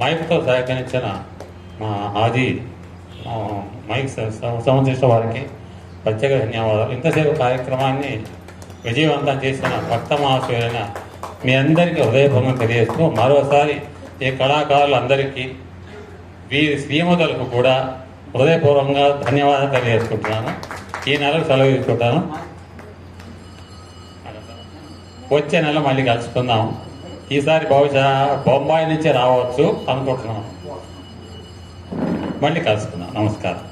మైక్తో సహకరించిన మా హాజీ మైక్ సంబంధించిన వారికి ప్రత్యేక ధన్యవాదాలు. ఇంతసేపు కార్యక్రమాన్ని విజయవంతం చేసిన భక్త మహాశయులైన మీ అందరికీ హృదయపూర్వకంగా తెలియజేస్తూ మరోసారి ఈ కళాకారులందరికీ వీరి శ్రీమతులకు కూడా హృదయపూర్వకంగా ధన్యవాదాలు తెలియజేసుకుంటున్నాను. ఈ నెలకు సెలవు తీసుకుంటాను. వచ్చే నెల మళ్ళీ కలుసుకుందాం. ఈసారి బహుశా బొంబాయి నుంచి రావచ్చు అనుకుంటున్నాం. మళ్ళీ కలుసుకుందాం. నమస్కారం.